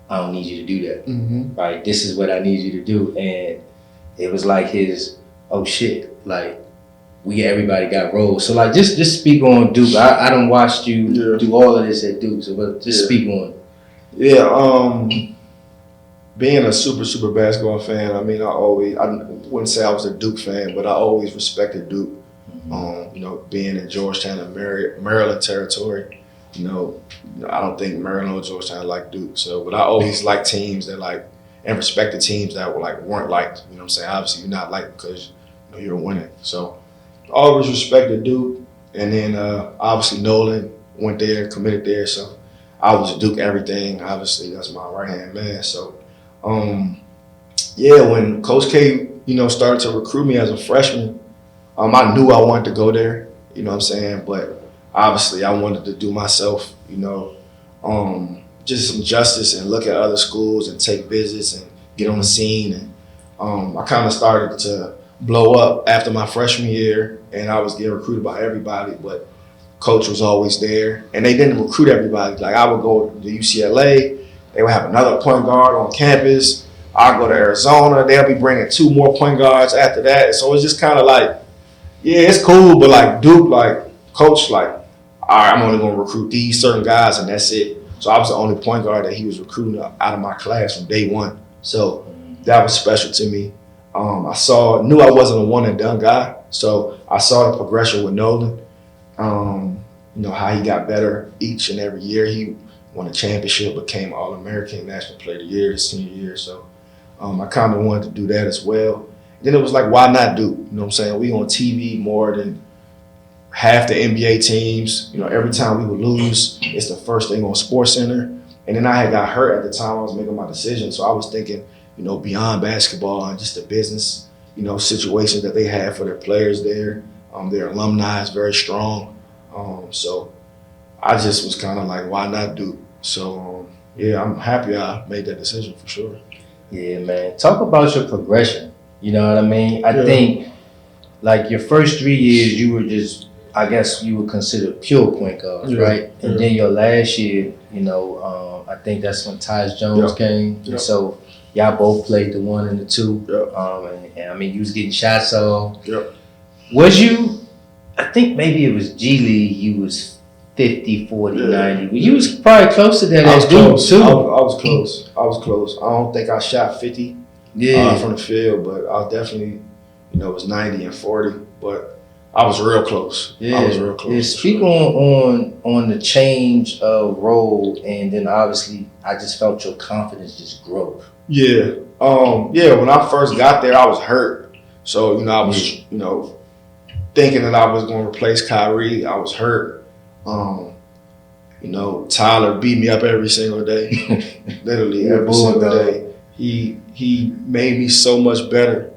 I don't need you to do that. Right? This is what I need you to do." And it was like his, oh shit, like everybody got roles. So like just speak on Duke. I done watched you do all of this at Duke, so but just speak on it. Yeah, being a super basketball fan, I mean, I wouldn't say I was a Duke fan, but I always respected Duke. You know, being in Georgetown and Maryland territory, you know, I don't think Maryland or Georgetown like Duke. So, but I always liked teams that like, and respected teams that were like weren't liked. You know what I'm saying? Obviously, you're not liked because you know you're winning. So, always respected Duke, and then obviously Nolan went there, committed there. So, I was Duke everything. Obviously, that's my right hand man. So, yeah, when Coach K, you know, started to recruit me as a freshman, I knew I wanted to go there. You know what I'm saying? But obviously, I wanted to do myself. You know, just some justice and look at other schools and take visits and get on the scene. And I kind of started to blow up after my freshman year, and I was getting recruited by everybody, but Coach was always there. And they didn't recruit everybody. Like I would go to UCLA, they would have another point guard on campus. I'd go to Arizona, they'll be bringing 2 more point guards after that. So it's just kind of like, yeah, it's cool, but like Duke, like Coach, like, all right, I'm only gonna recruit these certain guys and that's it. So I was the only point guard that he was recruiting out of my class from day one. So that was special to me. Knew I wasn't a one and done guy. So I saw the progression with Nolan. You know, how he got better each and every year. He won a championship, became All-American, National Player of the Year his senior year. So I kind of wanted to do that as well. Then it was like, why not Duke? You know what I'm saying? We on TV more than half the NBA teams. You know, every time we would lose, it's the first thing on SportsCenter. And then I had got hurt at the time I was making my decision. So I was thinking, you know, beyond basketball and just the business, you know, situations that they had for their players there. Their alumni is very strong. So I just was kind of like, why not Duke? So yeah, I'm happy I made that decision for sure. Yeah, man. Talk about your progression. You know what I mean? I think like your first 3 years, you were just, I guess you would consider pure point guards, right? And then your last year, you know, I think that's when Tyus Jones came. And so y'all both played the 1 and the 2. And I mean, you was getting shots off. Was you, I think maybe it was G League, you was 50, 40, 90. You was probably close to that at Duke too. I was close. I was close. I don't think I shot 50 from the field, but I definitely, you know, it was 90 and 40. But I was real close. I was real close. Yeah, speak on the change of role, and then obviously I just felt your confidence just grow. Yeah. When I first got there, I was hurt. So, you know, I was, you know, thinking that I was going to replace Kyrie. I was hurt. You know, Tyler beat me up every single day. Literally every single day. He made me so much better.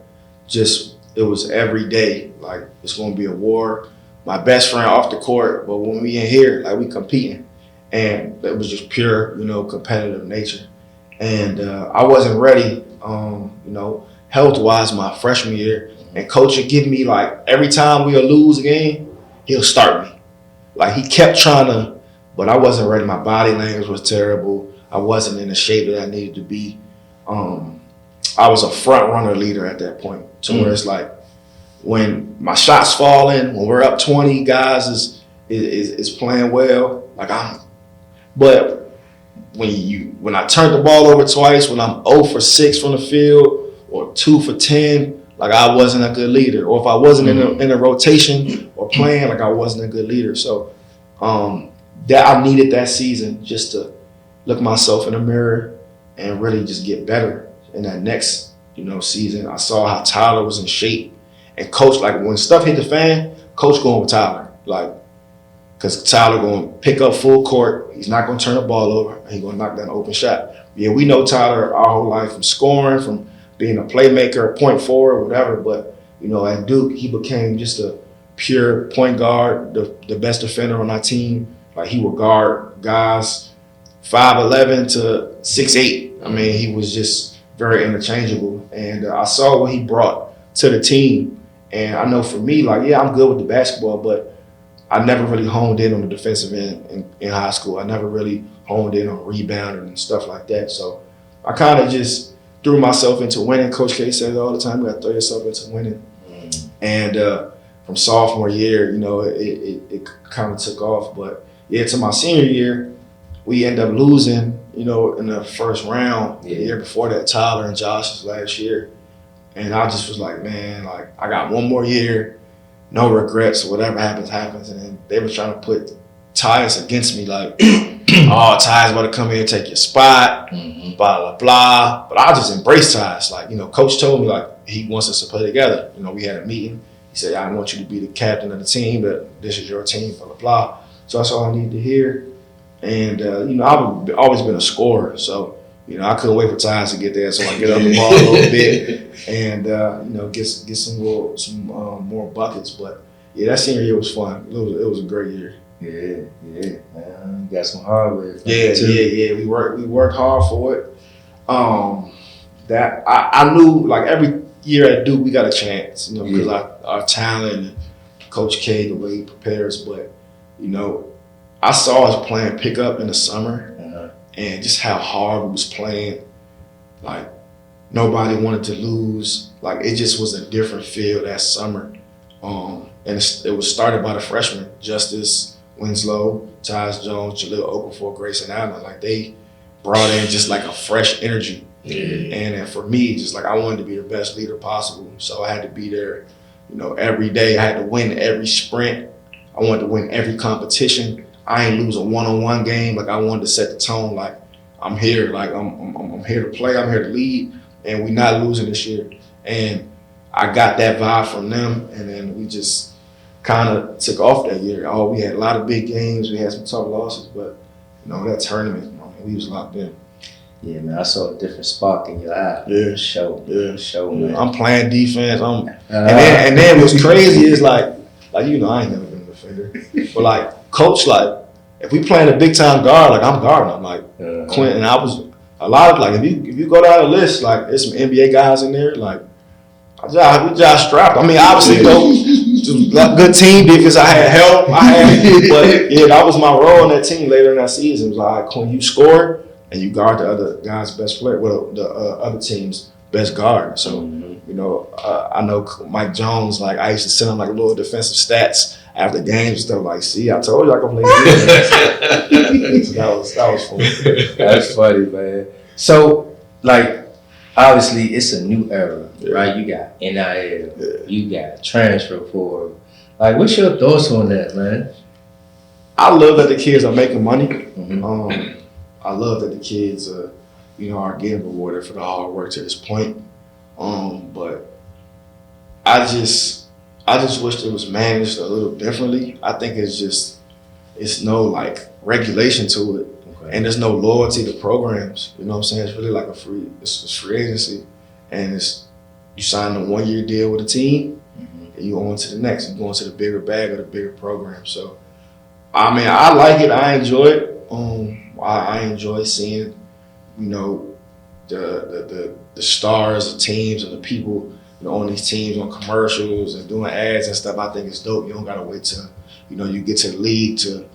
Just, it was every day. Like, it's going to be a war. My best friend off the court, but when we in here, like, we competing. And it was just pure, you know, competitive nature. And I wasn't ready, you know, health-wise my freshman year. And Coach would give me, like, every time we'll lose a game, he'll start me. Like, he kept trying to, but I wasn't ready. My body language was terrible. I wasn't in the shape that I needed to be. I was a front runner leader at that point, to where it's like, when my shots falling, when we're up 20, guys is playing well. Like, but when I turned the ball over twice, when I'm 0 for 6 from the field or 2 for 10, like I wasn't a good leader. Or if I wasn't in a rotation or playing, like I wasn't a good leader. So that I needed that season just to look myself in the mirror and really just get better. In that next, season, I saw how Tyler was in shape. And coach, like when stuff hit the fan, coach going with Tyler. Like, because Tyler going to pick up full court. He's not going to turn the ball over. He's going to knock down an open shot. Yeah, we know Tyler our whole life from scoring, from being a playmaker, a point forward, whatever. But, at Duke, he became just a pure point guard, the best defender on our team. Like, he would guard guys 5'11" to 6'8". I mean, he was just very interchangeable. And I saw what he brought to the team. And I know for me, like, yeah, I'm good with the basketball, but I never really honed in on the defensive end in high school. I never really honed in on rebounding and stuff like that. So I kind of just threw myself into winning. Coach K says all the time, you got to throw yourself into winning. And from sophomore year, it kind of took off. But yeah, to my senior year, we ended up losing, in the first round. The year before that, Tyler and Josh's last year. And I just was like, man, like I got one more year, no regrets. Whatever happens, happens. And then they were trying to put Tyus against me, like, oh, Tyus about to come here and take your spot, blah, blah, blah. But I just embraced Tyus. Like, coach told me, like, he wants us to play together. We had a meeting. He said, I want you to be the captain of the team, but this is your team, blah, blah, blah. So that's all I needed to hear. And, I've always been a scorer. So, I couldn't wait for Tyus to get there. So I get on the ball a little bit and, get some more buckets. But, yeah, that senior year was fun. It was a great year. Yeah, man. You got some hardware. Yeah. We worked hard for it. That I knew, like, every year at Duke we got a chance, because our talent and Coach K, the way he prepares. But, I saw us playing pickup in the summer, and just how hard we was playing. Like, nobody wanted to lose. Like, it just was a different feel that summer. And it was started by the freshmen, Justice Winslow, Tyus Jones, Jaleel Okafor, Grayson Allen. Like, they brought in just like a fresh energy. And for me, just like I wanted to be the best leader possible. So I had to be there, every day. I had to win every sprint. I wanted to win every competition. I ain't lose a one-on-one game. Like, I wanted to set the tone. Like, I'm here. Like, I'm here to play. I'm here to lead. And we're not losing this year. And I got that vibe from them. And then we just kind of took off that year. We had a lot of big games. We had some tough losses. But, that tournament, we was locked in. Yeah, man, I saw a different spark in your eye. Yeah. Show, man. I'm playing defense. And then what's crazy is like I ain't never been a defender. But like, coach, like, if we playing a big time guard, like I'm guarding. I'm like Quinn, and I was a lot of, like, if you go down the list, like there's some NBA guys in there. Like, we just strapped. I mean, obviously though, good team defense. I had help. But yeah, that was my role in that team later in that season. It was like, when you score and you guard the other guy's best player, well, the other team's best guard. So, I know Mike Jones, like, I used to send him like little defensive stats after games and stuff. Like, see, I told you I could play defense. So that was fun. That's funny, man. So, like, obviously it's a new era, right? You got NIL, you got transfer portal. Like, what's your thoughts on that, man? I love that the kids are making money. I love that the kids, are getting rewarded for the hard work to this point. But I just wish it was managed a little differently. I think it's no like regulation to it, and there's no loyalty to programs. You know what I'm saying? It's really like it's free agency, and you sign a 1-year deal with a team, and you on to the next. You go into the bigger bag of the bigger program. So, I mean, I like it. I enjoy it. I enjoy seeing, the stars of teams and the people, on these teams on commercials and doing ads and stuff. I think it's dope. You don't gotta wait till, you get to the league to,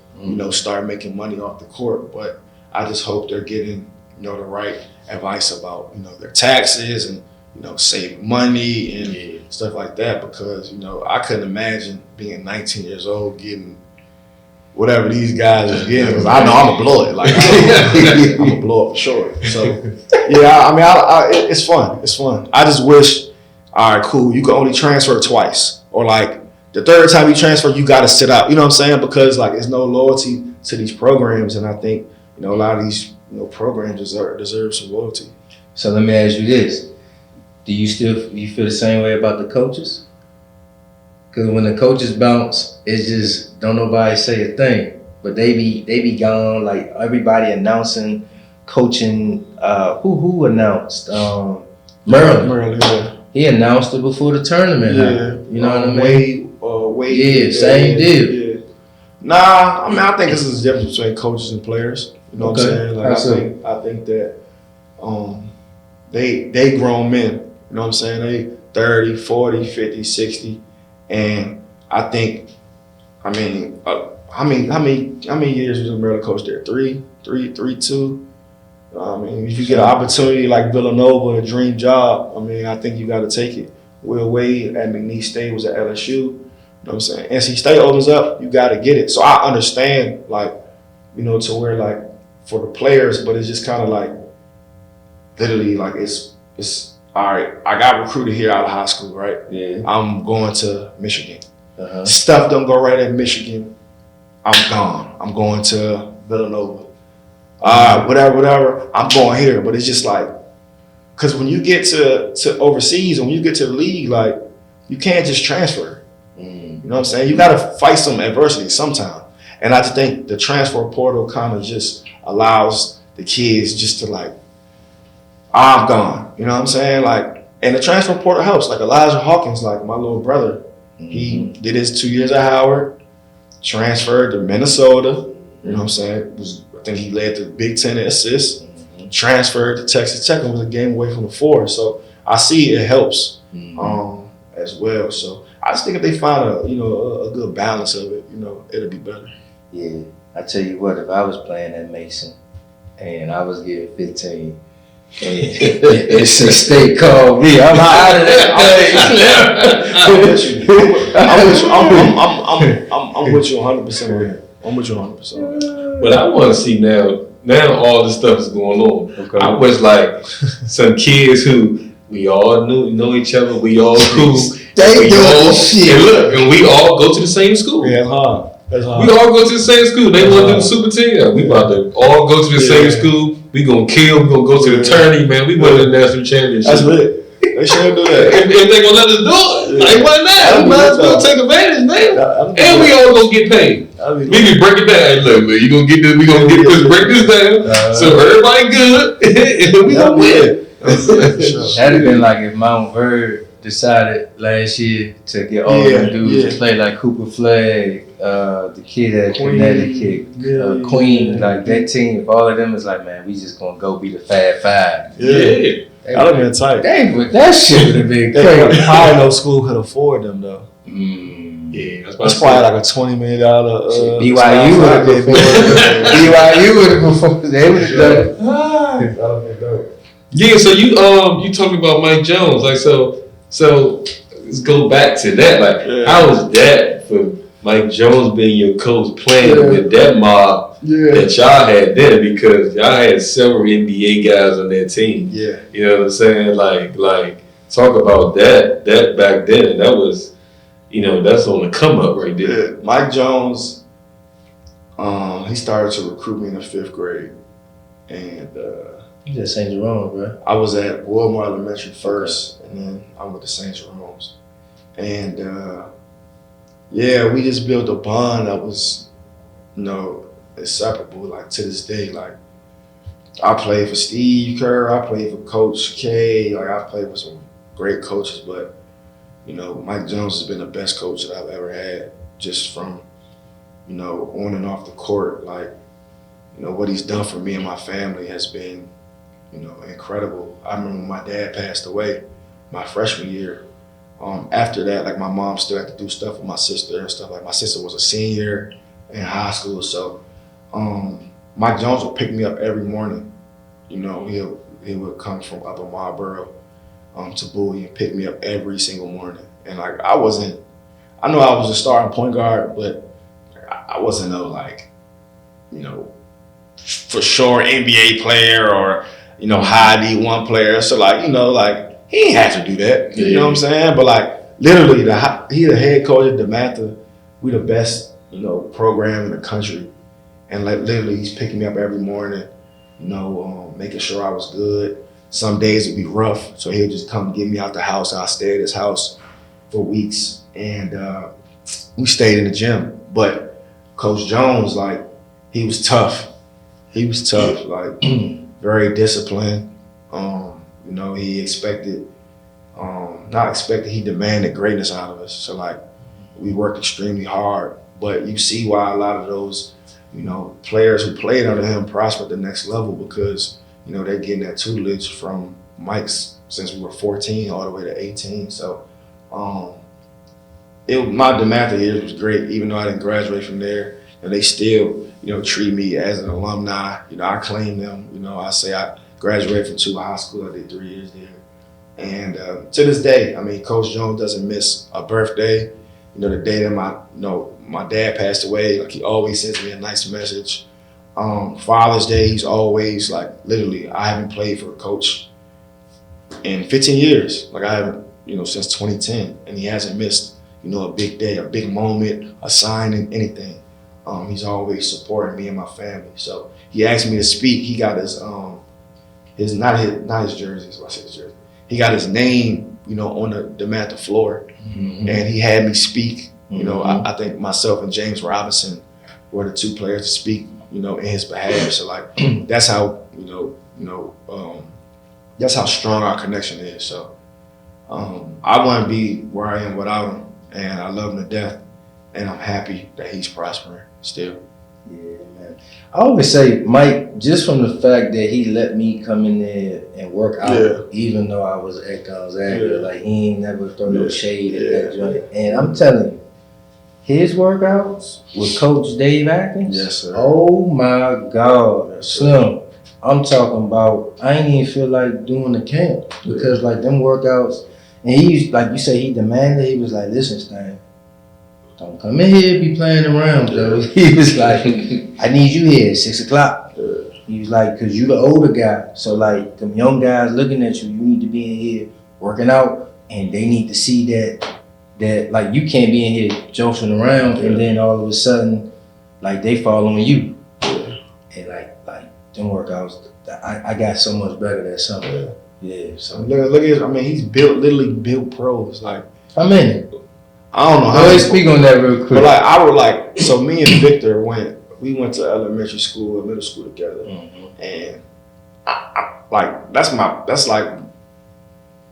start making money off the court. But I just hope they're getting, the right advice about, their taxes and, saving money and stuff like that. Because, I couldn't imagine being 19 years old getting whatever these guys is getting, because I know I'm gonna blow it. Like I'm gonna blow it for sure. So yeah, I mean, it's fun. It's fun. I just wish, all right, cool. You can only transfer twice, or like the third time you transfer, you got to sit out. You know what I'm saying? Because like there's no loyalty to these programs, and I think a lot of these programs deserve some loyalty. So let me ask you this: do you feel the same way about the coaches? Because when the coaches bounce, it's just don't nobody say a thing. But they be gone, like everybody announcing, coaching. Who announced? Merlin. Yeah. He announced it before the tournament. Yeah. You know what I mean? Wade. Yeah, same deal. Yeah. Nah, I mean, I think this is the difference between coaches and players. You know what I'm saying? Like I think that they grown men. You know what I'm saying? They 30, 40, 50, 60. And I think, how many years was the Maryland coach there? Three, two. I mean, if you get an opportunity like Villanova, a dream job, I mean, I think you got to take it. Will Wade at McNeese State was at LSU. You know what I'm saying? NC State opens up, you got to get it. So I understand, like, to where, like, for the players, but it's just kind of like, literally, like, it's all right, I got recruited here out of high school, right? Yeah. I'm going to Michigan. Stuff don't go right at Michigan. I'm gone. I'm going to Villanova. Whatever. I'm going here. But it's just like, because when you get to overseas, when you get to the league, like, you can't just transfer. You know what I'm saying? You got to fight some adversity sometime. And I just think the transfer portal kind of just allows the kids just to like, I'm gone. You know what I'm saying? Like, and the transfer portal helps. Like Elijah Hawkins, like my little brother, he did his 2 years at Howard, transferred to Minnesota. You know what I'm saying? I think he led the Big Ten in assists. Transferred to Texas Tech and was a game away from the 4. So I see it helps as well. So I just think if they find a good balance of it, it'll be better. Yeah, I tell you what, if I was playing at Mason and I was getting 15. And State called me. I'm out of there. I'm with you 100% on that. I'm with you 100% on that. But I want to see now all this stuff is going on. Okay. I was like some kids who we all know each other. We all cool. They doing shit. And look, and we all go to the same school. Yeah, hard. That's hard. We all go to the same school. They want to do the super team. Yeah, we about to all go to the same school. We gonna kill. We gonna go to the tourney, man. We win the national championship. That's lit. They should do that. If they gonna let us do it, like why not? We might as well take advantage, man. And we all gonna get paid. We can break it down. Hey, look, man, you gonna get this. We gonna get this. Break this down. So everybody good, and we gonna win. That'd have been like if Mount Verd decided last year to get all them dudes to play like Cooper Flagg, the kid at Connecticut, Queen, like that team. If all of them is like, man, we just gonna go be the Fab Five. Yeah. That'd have been tight. Dang, that shit would have been crazy. Probably no school could afford them though. Yeah, that's probably like a $20 million. BYU would have been. BYU would have been. They would have done it. That'd have been dope. Yeah, so you talking about Mike Jones, like so let's go back to that. Like, how was that for Mike Jones being your coach, playing with that mob that y'all had then? Because y'all had several NBA guys on that team. Yeah, you know what I'm saying? Like talk about that back then, and that was, that's on the come up right there. Yeah. Mike Jones, he started to recruit me in the 5th grade, and. You at St. Jerome, bro? I was at Wilmore Elementary first, and then I went to St. Jerome's. And, we just built a bond that was, inseparable, like, to this day. Like, I played for Steve Kerr, I played for Coach K, like, I played with some great coaches, but, Mike Jones has been the best coach that I've ever had, just from, on and off the court. Like, what he's done for me and my family has been, incredible. I remember when my dad passed away my freshman year. After that, like my mom still had to do stuff with my sister and stuff. Like my sister was a senior in high school, so Mike Jones would pick me up every morning. He would come from Upper Marlboro to Bowie and pick me up every single morning. And like I know I was a starting point guard, but I wasn't no like, for sure NBA player or, high D1 player. So like, like he ain't have to do that. You know what I'm saying? But like literally he the head coach at DeMatha. We the best, program in the country. And like literally he's picking me up every morning, making sure I was good. Some days it'd be rough. So he'll just come get me out the house. I'll stay at his house for weeks. And we stayed in the gym. But Coach Jones, like, he was tough. He was tough, like very disciplined. He expected, not expected, he demanded greatness out of us. So like, we worked extremely hard. But you see why a lot of those, players who played under him prospered at the next level because, they're getting that tutelage from Mike's since we were 14 all the way to 18. So my DeMatha years was great, even though I didn't graduate from there. And they still, treat me as an alumni. I claim them. I say I graduated from 2 high school. I did 3 years there. And to this day, Coach Jones doesn't miss a birthday. The day that my dad passed away, like he always sends me a nice message. Father's Day, he's always like, literally, I haven't played for a coach in 15 years. Like I haven't, since 2010. And he hasn't missed, a big day, a big moment, a signing, anything. He's always supporting me and my family. So he asked me to speak. He got his not his jersey, so I said his jersey. He got his name, on the DeMatha floor. Mm-hmm. And he had me speak. I think myself and James Robinson were the 2 players to speak, in his behalf. So like that's how, that's how strong our connection is. So I wouldn't be where I am without him, and I love him to death. And I'm happy that he's prospering still. Yeah, man. I always say, Mike, just from the fact that he let me come in there and work out, even though I was at Gonzaga, like he ain't never throw no shade at that joint. And I'm telling you, his workouts with Coach Dave Atkins, yes, sir. Oh my God, Slim. I'm talking about, I ain't even feel like doing the camp because like them workouts, and he used, like you say, he demanded, he was like, listen, Stan, don't come in here be playing around, though. He was like, I need you here at 6 o'clock. He was like, because you the older guy. So like, them young guys looking at you, you need to be in here working out, and they need to see that like you can't be in here joking around, and then all of a sudden, like they following you. And like them workouts, I got so much better than something. Yeah. So look at he's literally built pros. Like how many? I don't know how. Let's speak on that real quick. But like I would like, so me and Victor we went to elementary school and middle school together, and I like that's like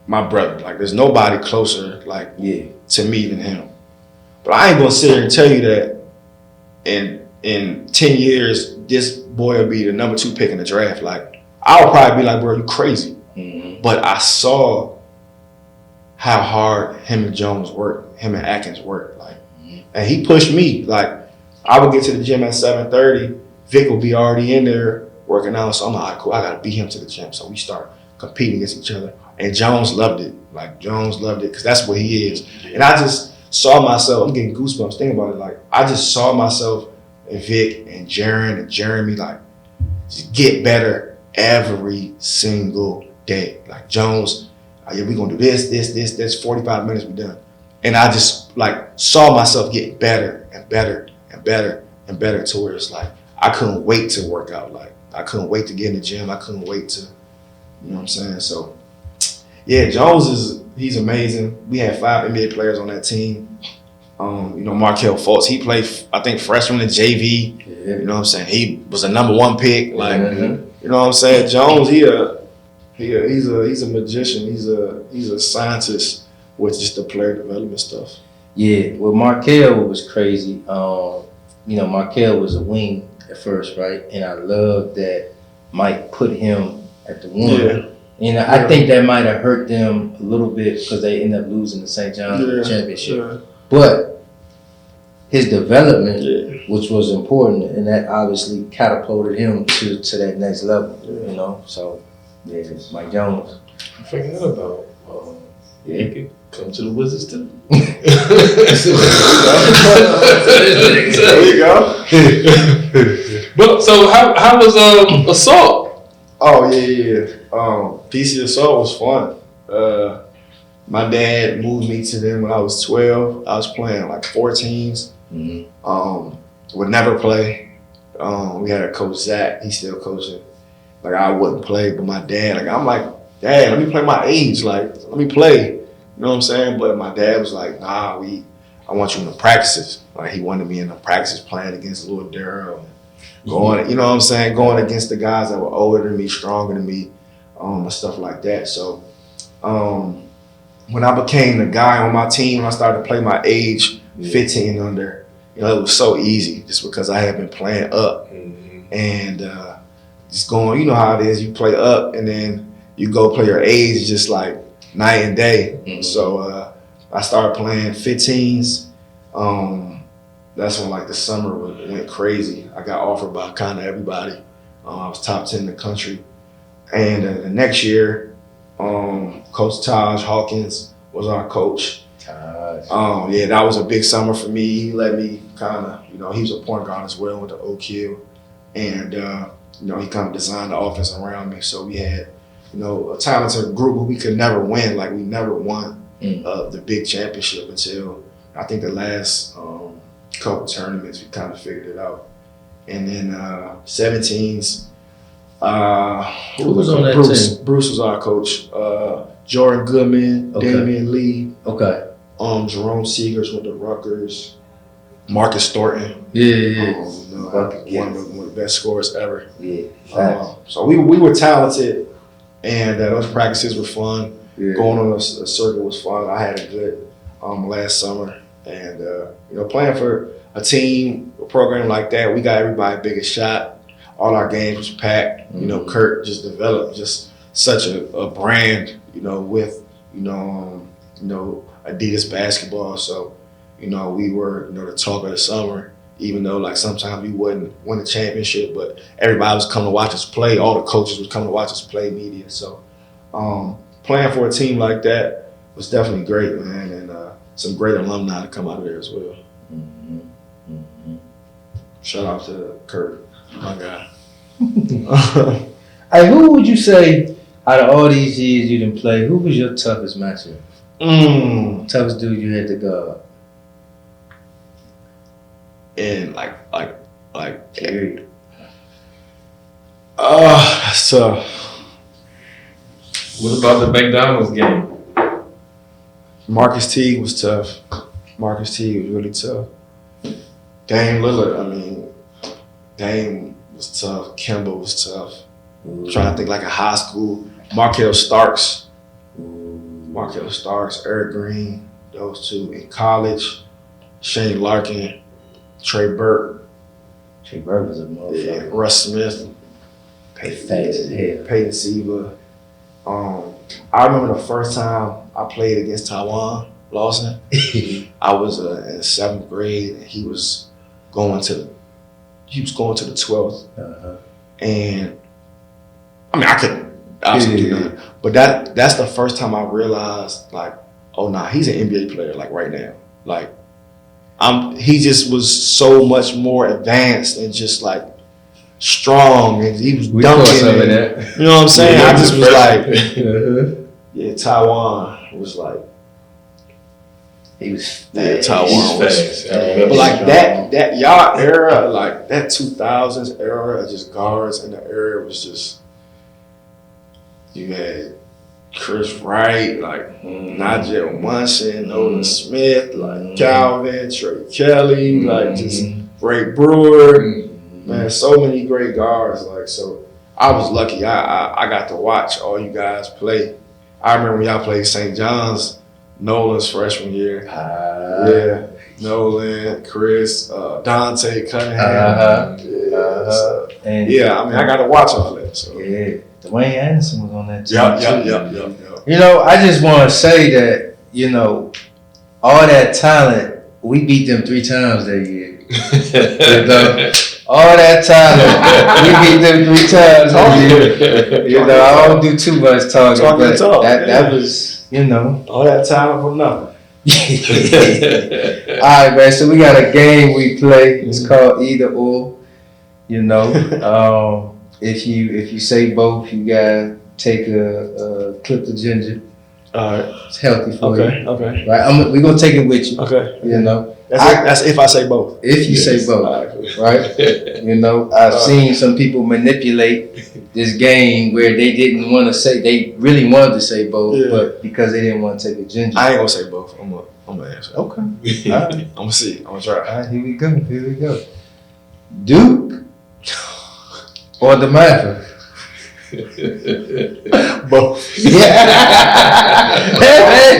my brother. Like there's nobody closer like to me than him. But I ain't gonna sit here and tell you that in 10 years this boy will be the number 2 pick in the draft. Like I would probably be like, bro, you crazy. But I saw how hard him and Jones worked, him and Atkins worked, like, and he pushed me. Like, I would get to the gym at 7:30, Vic would be already in there working out, so I'm like, cool, I gotta beat him to the gym. So we start competing against each other, and Jones loved it. Like, Jones loved it, because that's what he is. And I just saw myself, I'm getting goosebumps thinking about it, like, I just saw myself and Vic and Jaron and Jeremy, like, just get better every single day. Like, Jones, yeah, we gonna do this, 45 minutes, we done. And I just like saw myself getting better and better and better and better to where it's like, I couldn't wait to work out. Like I couldn't wait to get in the gym. I couldn't wait to, you know what I'm saying? So yeah, Jones he's amazing. We had 5 NBA players on that team. Markelle Fultz, he played, I think, freshman in JV. Yeah. You know what I'm saying? He was a number 1 pick. Like, you know what I'm saying? Jones, he's a magician. He's a scientist with just the player development stuff. Yeah, well, Markelle was crazy. Markelle was a wing at first, right? And I love that Mike put him at the 1. Yeah. And I think that might have hurt them a little bit because they ended up losing the St. John's championship. Yeah. But his development, which was important, and that obviously catapulted him to that next level. So yeah, Mike Jones. I forgot about Yeah, he could come to the Wizards too. There you go. But so how was assault? Oh yeah. PC Assault was fun. My dad moved me to them when I was 12. I was playing like 14s. Would never play. We had a coach, Zach. He's still coaching. Like I wouldn't play, but my dad, like I'm like, Dad, let me play my age. Like let me play. You know what I'm saying? But my dad was like, nah, I want you in the practices. Like he wanted me in the practices playing against Lil Durham. Going, you know what I'm saying? Going against the guys that were older than me, stronger than me, and stuff like that. So when I became the guy on my team, when I started to play my age, 15 and under, you know, it was so easy just because I had been playing up. And just going, you know how it is, you play up and then you go play your age, it's just like night and day. So I started playing 15s. That's when like the summer went crazy. I got offered by kind of everybody. I was top 10 in the country. And the next year, Coach Taj Hawkins was our coach. Yeah, that was a big summer for me. He let me kind of, you know, he was a point guard as well with the Oak Hill. And, you know, he kind of designed the offense around me. So we had, you know, a talented group, but we could never win. Like we never won the big championship until I think the last couple tournaments we kind of figured it out. And then 17s, who was on that team? Bruce was our coach. Jordan Goodman, Damian Lee. Okay. Jerome Seegers with the Rutgers. Marcus Thornton. Yeah. One of the best scorers ever. Yeah. So we were talented, and those practices were fun. Yeah. Going on a circuit was fun. I had a good last summer, and you know, playing for a team, a program like that, we got everybody biggest shot. All our games was packed. You know, Kurt just developed just such a brand. You know, with you know Adidas basketball. So you know, we were the talk of the summer. Even though like sometimes we wouldn't win a championship, but everybody was coming to watch us play. All the coaches was coming to watch us play, media. So playing for a team like that was definitely great, man, and some great alumni to come out of there as well. Shout out to Kurt, my guy. Hey, who would you say out of all these years you didn't play, who was your toughest matchup? Toughest dude you had to guard? And that's tough. What about the McDonald's game? Marcus T was tough. Marcus T was really tough. Dame Lillard, I mean, Dame was tough. Kemba was tough. Trying to think like a high school. Markel Starks, Eric Green, those two. In college, Shane Larkin, Trey Burke. Trey Burke was a motherfucker. Yeah, Russ Smith. Fast as hell. Peyton Siva. I remember the first time I played against Taiwan Lawson. I was in 7th grade, and he was going to the 12th. And I mean, I couldn't obviously do nothing. But that's the first time I realized, like, oh nah, he's an NBA player, like right now. Like, he just was so much more advanced and just like strong, and he was dunking. You know what I'm saying? I just was like, yeah, Taiwan was like, he was Taiwan was fast. but like that y'all era, like that 2000s era of just guards in the area was just, you had Chris Wright, like Nigel Munson, Nolan Smith, like Calvin, Trey Kelly, like just Ray Brewer, man, so many great guards. Like, so I was lucky. I got to watch all you guys play. I remember when y'all played St. John's, Nolan's freshman year. Yeah, Nolan, Chris, Dante Cunningham. Yeah, I mean, I got to watch all that. So. Yeah, Dwayne Anderson was on that team. Yep. You know, I just want to say that, you know, all that talent, we beat them 3 times that year. You know? All that talent. We beat them 3 times. You know, I don't do too much talking, but that was, you know. All that talent for nothing. All right, man. So we got a game we play. It's called Either Or. You know, if you say both, you gotta take a clip of ginger. All right. It's healthy for you. Okay. Right. We're gonna take it with you. Okay. You know. That's if I say both. If you say both, right? You know, I've seen some people manipulate this game where they didn't want to say, they really wanted to say both, but because they didn't want to take a ginger. I ain't gonna say both. I'm gonna answer. Okay. All right. I'm gonna see. I'm gonna try. All right, here we go. Duke or the Mavericks? Both. Yeah.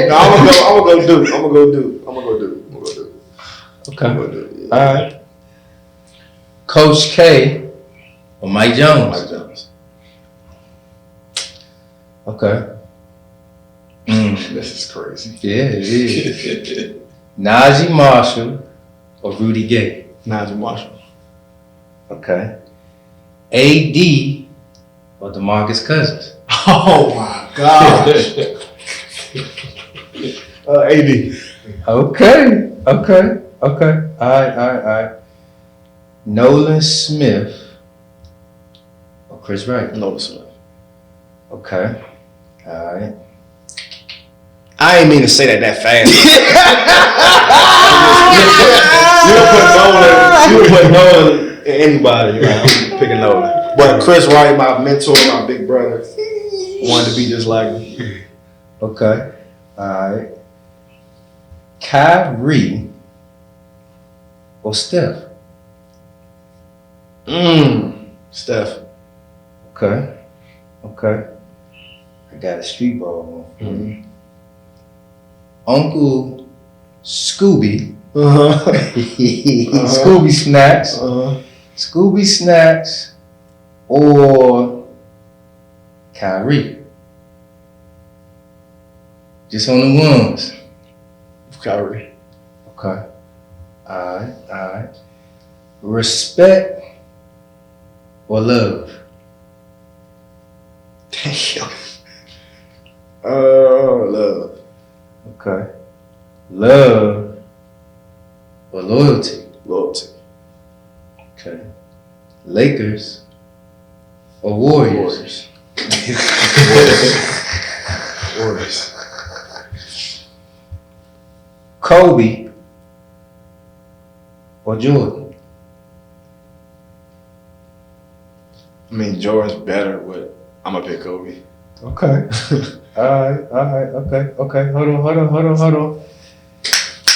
No, I'm gonna go Duke. Okay. All right. Coach K or Mike Jones? Mike Jones. Okay. This is crazy. Yeah, it is. Najee Marshall or Rudy Gay? Najee Marshall. Okay. AD or DeMarcus Cousins? Oh my gosh. AD. Okay. All right. Nolan Smith or Chris Wright? Nolan Smith. Okay. All right. I ain't mean to say that fast. You would put Nolan in anybody. Right? I'm picking Nolan. But Chris Wright, my mentor, my big brother, wanted to be just like me. Okay. All right. Kyrie or Steph? Steph. Okay. I got a street ball one. Uncle Scooby. Scooby Snacks. Scooby Snacks or Kyrie? Just on the ones. Kyrie. Okay. All right. Respect or love? Damn. Love. Okay. Love or loyalty? Loyalty. Okay. Lakers or Warriors? Warriors. Kobe or Jordan? I mean, Jordan's better, but I'm gonna pick Kobe. Okay. All right. Okay. Hold on.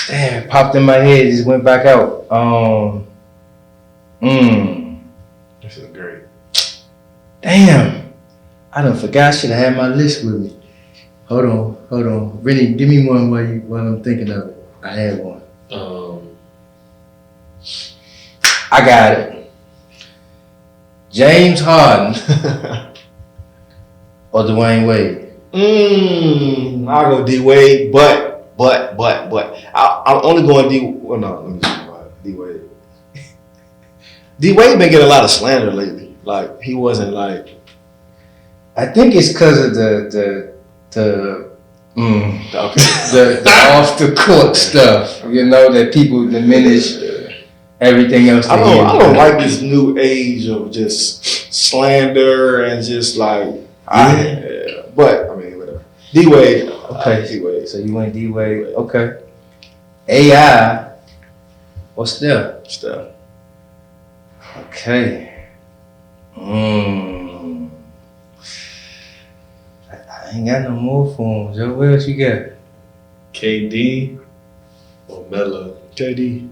Damn, it popped in my head, just went back out. This is great. Damn. I done forgot I should have had my list with me. Hold on. Really, give me one while I'm thinking of it. I had one. I got it. James Harden or Dwayne Wade? I'll go D Wade, but I'm only going D. Well, no, let me see about D Wade. D Wade been getting a lot of slander lately. Like he wasn't like. I think it's because of the off the court stuff. You know that people diminish everything else. I don't like this new age of just slander and just like. But I mean, whatever. D Wade. Okay. D Wade. So you went D Wade. Okay. AI or Steph? Steph. Okay. I ain't got no more for him. Joe, what else you got? KD or Melo? KD.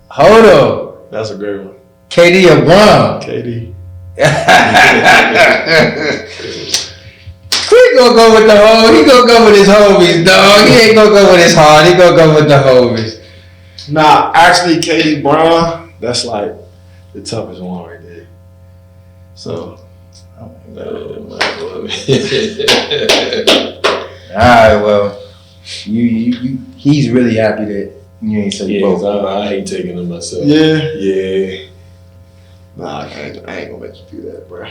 Hold up. That's a great one. KD or Brown? KD. He gonna go with the home. He gonna go with his homies, dog. He ain't gonna go with his heart. He gonna go with the homies. Nah, actually, KD Brown, that's like the toughest one right there. So, Alright, well, you he's really happy that you ain't say both. I ain't taking them myself. yeah. Yeah. Nah, I ain't gonna make you do that, bro.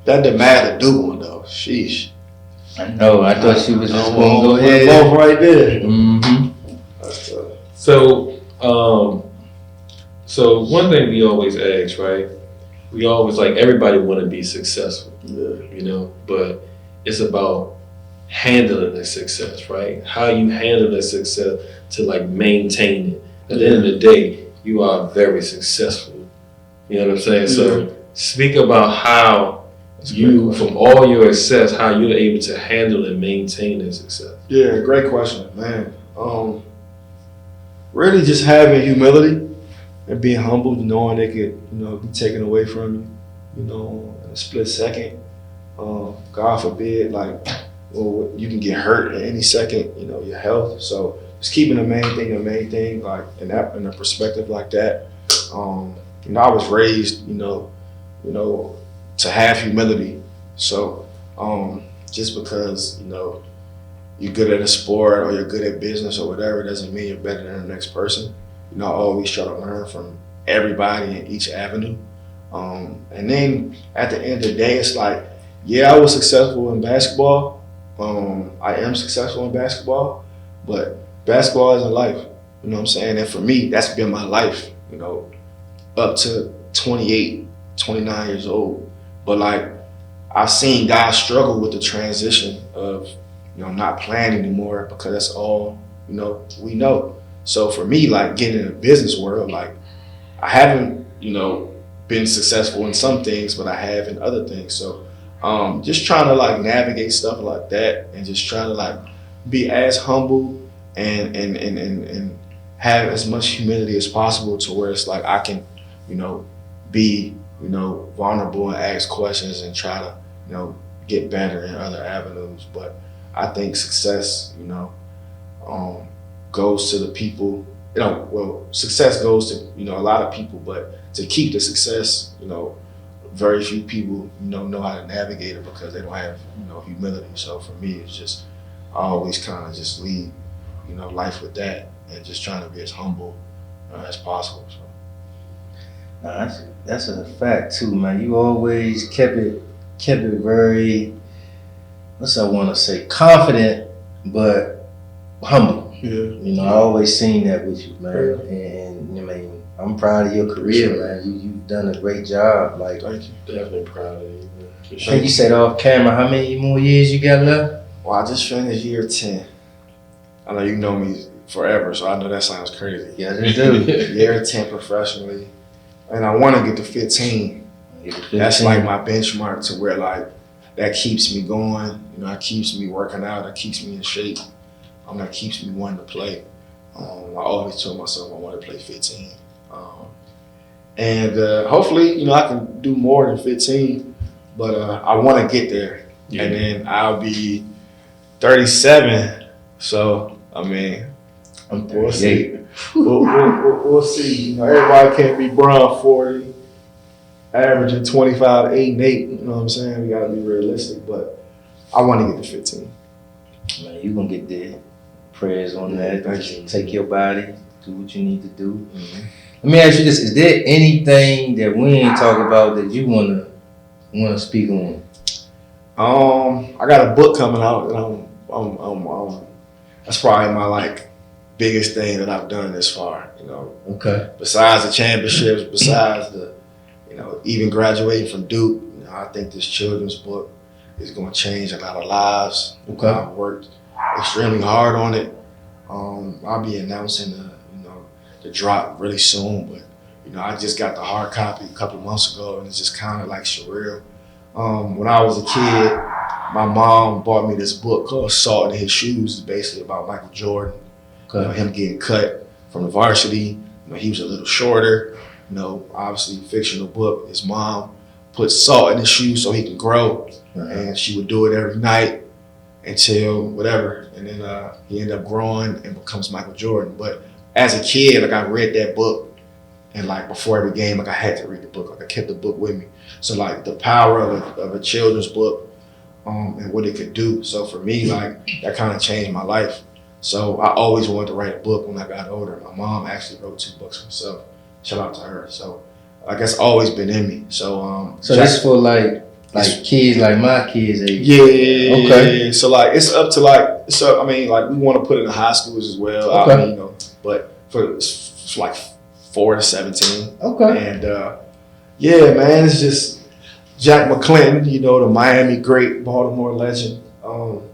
That demand to do one though. Sheesh. I know. I thought she was just I'm gonna go both ahead. right there. Mm-hmm. That's tough. So one thing we always ask, right? We always like everybody want to be successful, you know, but it's about handling the success, right? How you handle the success to like maintain it. At the end of the day, you are very successful. You know what I'm saying? So speak about how you, from all your success, how you're able to handle and maintain that success. Yeah, great question, man. Really just having humility and being humble, knowing they could, be taken away from you, in a split second. God forbid, you can get hurt at any second, your health. So just keeping the main thing, like in a perspective like that. I was raised, to have humility. So just because, you're good at a sport or you're good at business or whatever doesn't mean you're better than the next person. I always try to learn from everybody in each avenue. And then at the end of the day, it's like, yeah, I was successful in basketball. I am successful in basketball, but basketball isn't life. You know what I'm saying? And for me, that's been my life, up to 28, 29 years old. But I've seen guys struggle with the transition of, not playing anymore because that's all, we know. So for me, getting in the business world, I haven't, been successful in some things, but I have in other things. So just trying to navigate stuff like that and just trying to be as humble and have as much humility as possible to where it's I can, be, vulnerable and ask questions and try to, get better in other avenues. But I think success, goes to the people, success goes to, a lot of people, but to keep the success, very few people, know how to navigate it because they don't have, humility. So for me, it's just, I always kind of just lead, life with that and just trying to be as humble as possible. So. Nah, that's a fact too, man. You always kept it very, I want to say, confident, but humble. Yeah. I always seen that with you, man. And I mean, I'm proud of your career, man. You've done a great job. Thank you. Definitely proud of you, man. I think you said off camera, how many more years you got left? Well, I just finished year 10. I know you know me forever, so I know that sounds crazy. Yeah, they do. Year 10 professionally. And I want to get to 15. That's my benchmark to where that keeps me going. That keeps me working out. That keeps me in shape. That keeps me wanting to play. I always told myself I want to play 15. And hopefully, I can do more than 15, but I want to get there. Yeah. And then I'll be 37. So, we'll see. We'll see. Everybody can't be Bron 40, averaging 25, 8 and 8. You know what I'm saying? We got to be realistic, but I want to get to 15. Man, you're going to get there. Prayers on that. Thank you. Take your body, do what you need to do. Mm-hmm. Let me ask you this: is there anything that we ain't talk about that you wanna speak on? I got a book coming out, and that's probably my biggest thing that I've done this far. Okay. Besides the championships, besides the, even graduating from Duke, I think this children's book is going to change a lot of lives. Okay. I've worked extremely hard on it. I'll be announcing the drop really soon, but I just got the hard copy a couple months ago, and it's just kind of surreal. When I was a kid, my mom bought me this book called Salt in His Shoes. It's basically about Michael Jordan, him getting cut from the varsity. He was a little shorter. Obviously fictional book. His mom put salt in his shoes so he can grow, and she would do it every night until whatever, and then he ended up growing and becomes Michael Jordan. But as a kid, I read that book, and before every game, I had to read the book. I kept the book with me. So the power of a children's book, and what it could do. So for me, that kind of changed my life. So I always wanted to write a book when I got older. My mom actually wrote 2 books herself. Shout out to her. So like that's always been in me. So So this for like kids, like my kids age. Yeah. Okay. So like it's up to like so I mean like we want to put it in high schools as well. Okay. I mean, you know, but for it's like 4 to 17. Okay. And yeah, man, it's just Jack McClinton, you know, the Miami great, Baltimore legend.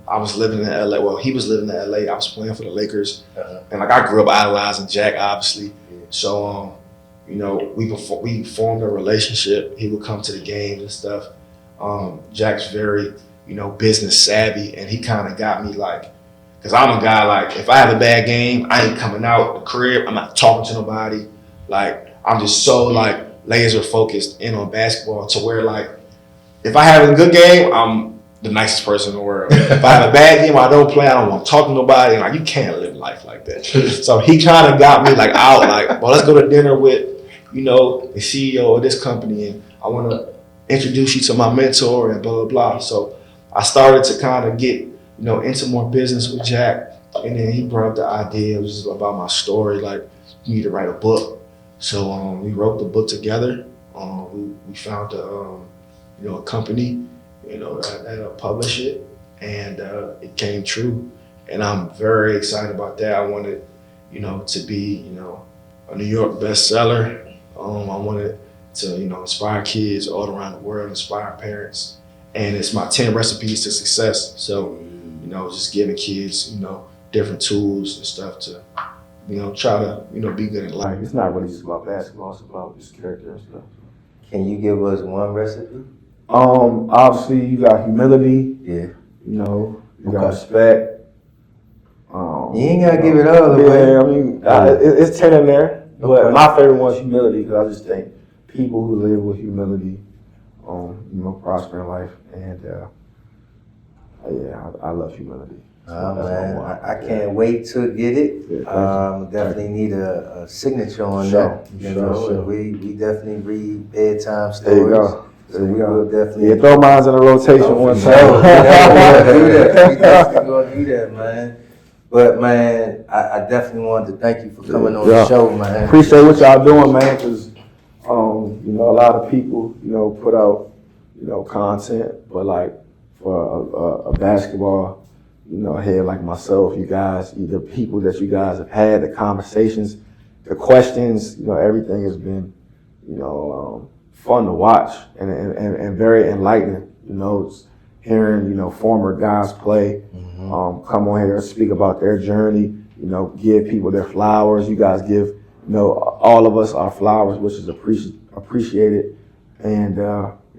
I was living in LA. Well, he was living in LA. I was playing for the Lakers, and like I grew up idolizing Jack, obviously. So you know, we formed a relationship. He would come to the games and stuff. Jack's very, you know, business savvy, and he kind of got me like, cause I'm a guy like if I have a bad game, I ain't coming out the crib. I'm not talking to nobody. Like I'm just so like laser focused in on basketball to where like if I have a good game, I'm the nicest person in the world. If I have a bad game, I don't play. I don't want to talk to nobody. Like you can't live life like that. So he kind of got me like out. Like, well, let's go to dinner with, you know, the CEO of this company, and I want to introduce you to my mentor and blah blah blah. So I started to kind of get, you know, into more business with Jack, and then he brought up the idea. It was just about my story. Like you need to write a book. So we wrote the book together. We found a company, you know, that'll publish it, and it came true. And I'm very excited about that. I wanted, you know, to be, you know, a New York bestseller. I wanted to, you know, inspire kids all around the world, inspire parents, and it's my 10 recipes to success. So, you know, just giving kids, you know, different tools and stuff to, you know, try to, you know, be good in life. It's not really just about basketball, it's about just character and stuff. Can you give us one recipe? Obviously you got humility. Yeah. You know, you got respect. You ain't gotta give it all away. Yeah, I mean, it's 10 in there. But my favorite one's humility, because I just think people who live with humility, you know, prosper in life. And yeah, I love humility. Oh man, I can't wait to get it. Yeah, definitely need a signature on Sure, that. You sure, know, sure. We definitely read bedtime stories. There you go. So we will definitely. Yeah, throw mine in a rotation one time. We definitely gonna do that, man. But man, I definitely wanted to thank you for coming on the show, man. Appreciate what y'all doing, man, because you know, a lot of people, you know, put out, you know, content, but like for a basketball, you know, head like myself, you guys, the people that you guys have had, the conversations, the questions, you know, everything has been, you know, fun to watch and very enlightening. You know, hearing, you know, former guys play, come on here and speak about their journey, you know, give people their flowers. You guys give, you know, all of us our flowers, which is appreciated. And, you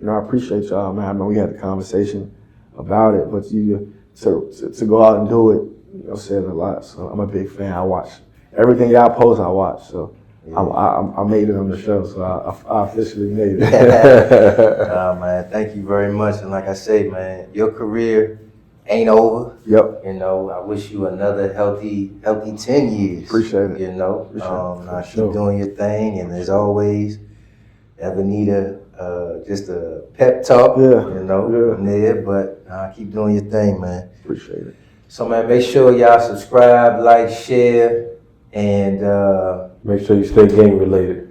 know, I appreciate y'all, man. I know we had the conversation about it, but to go out and do it, you know, says a lot. So I'm a big fan. I watch everything y'all post. I watch. So yeah. I made it on the show. So I officially made it. Man, thank you very much. And like I say, man, your career ain't over. Yep. You know, I wish you another healthy 10 years. Appreciate it. You know, Appreciate it. keep doing your thing. And as always, ever need just a pep talk, you know, from there. But keep doing your thing, man. Appreciate it. So, man, make sure y'all subscribe, like, share, and make sure you stay game related.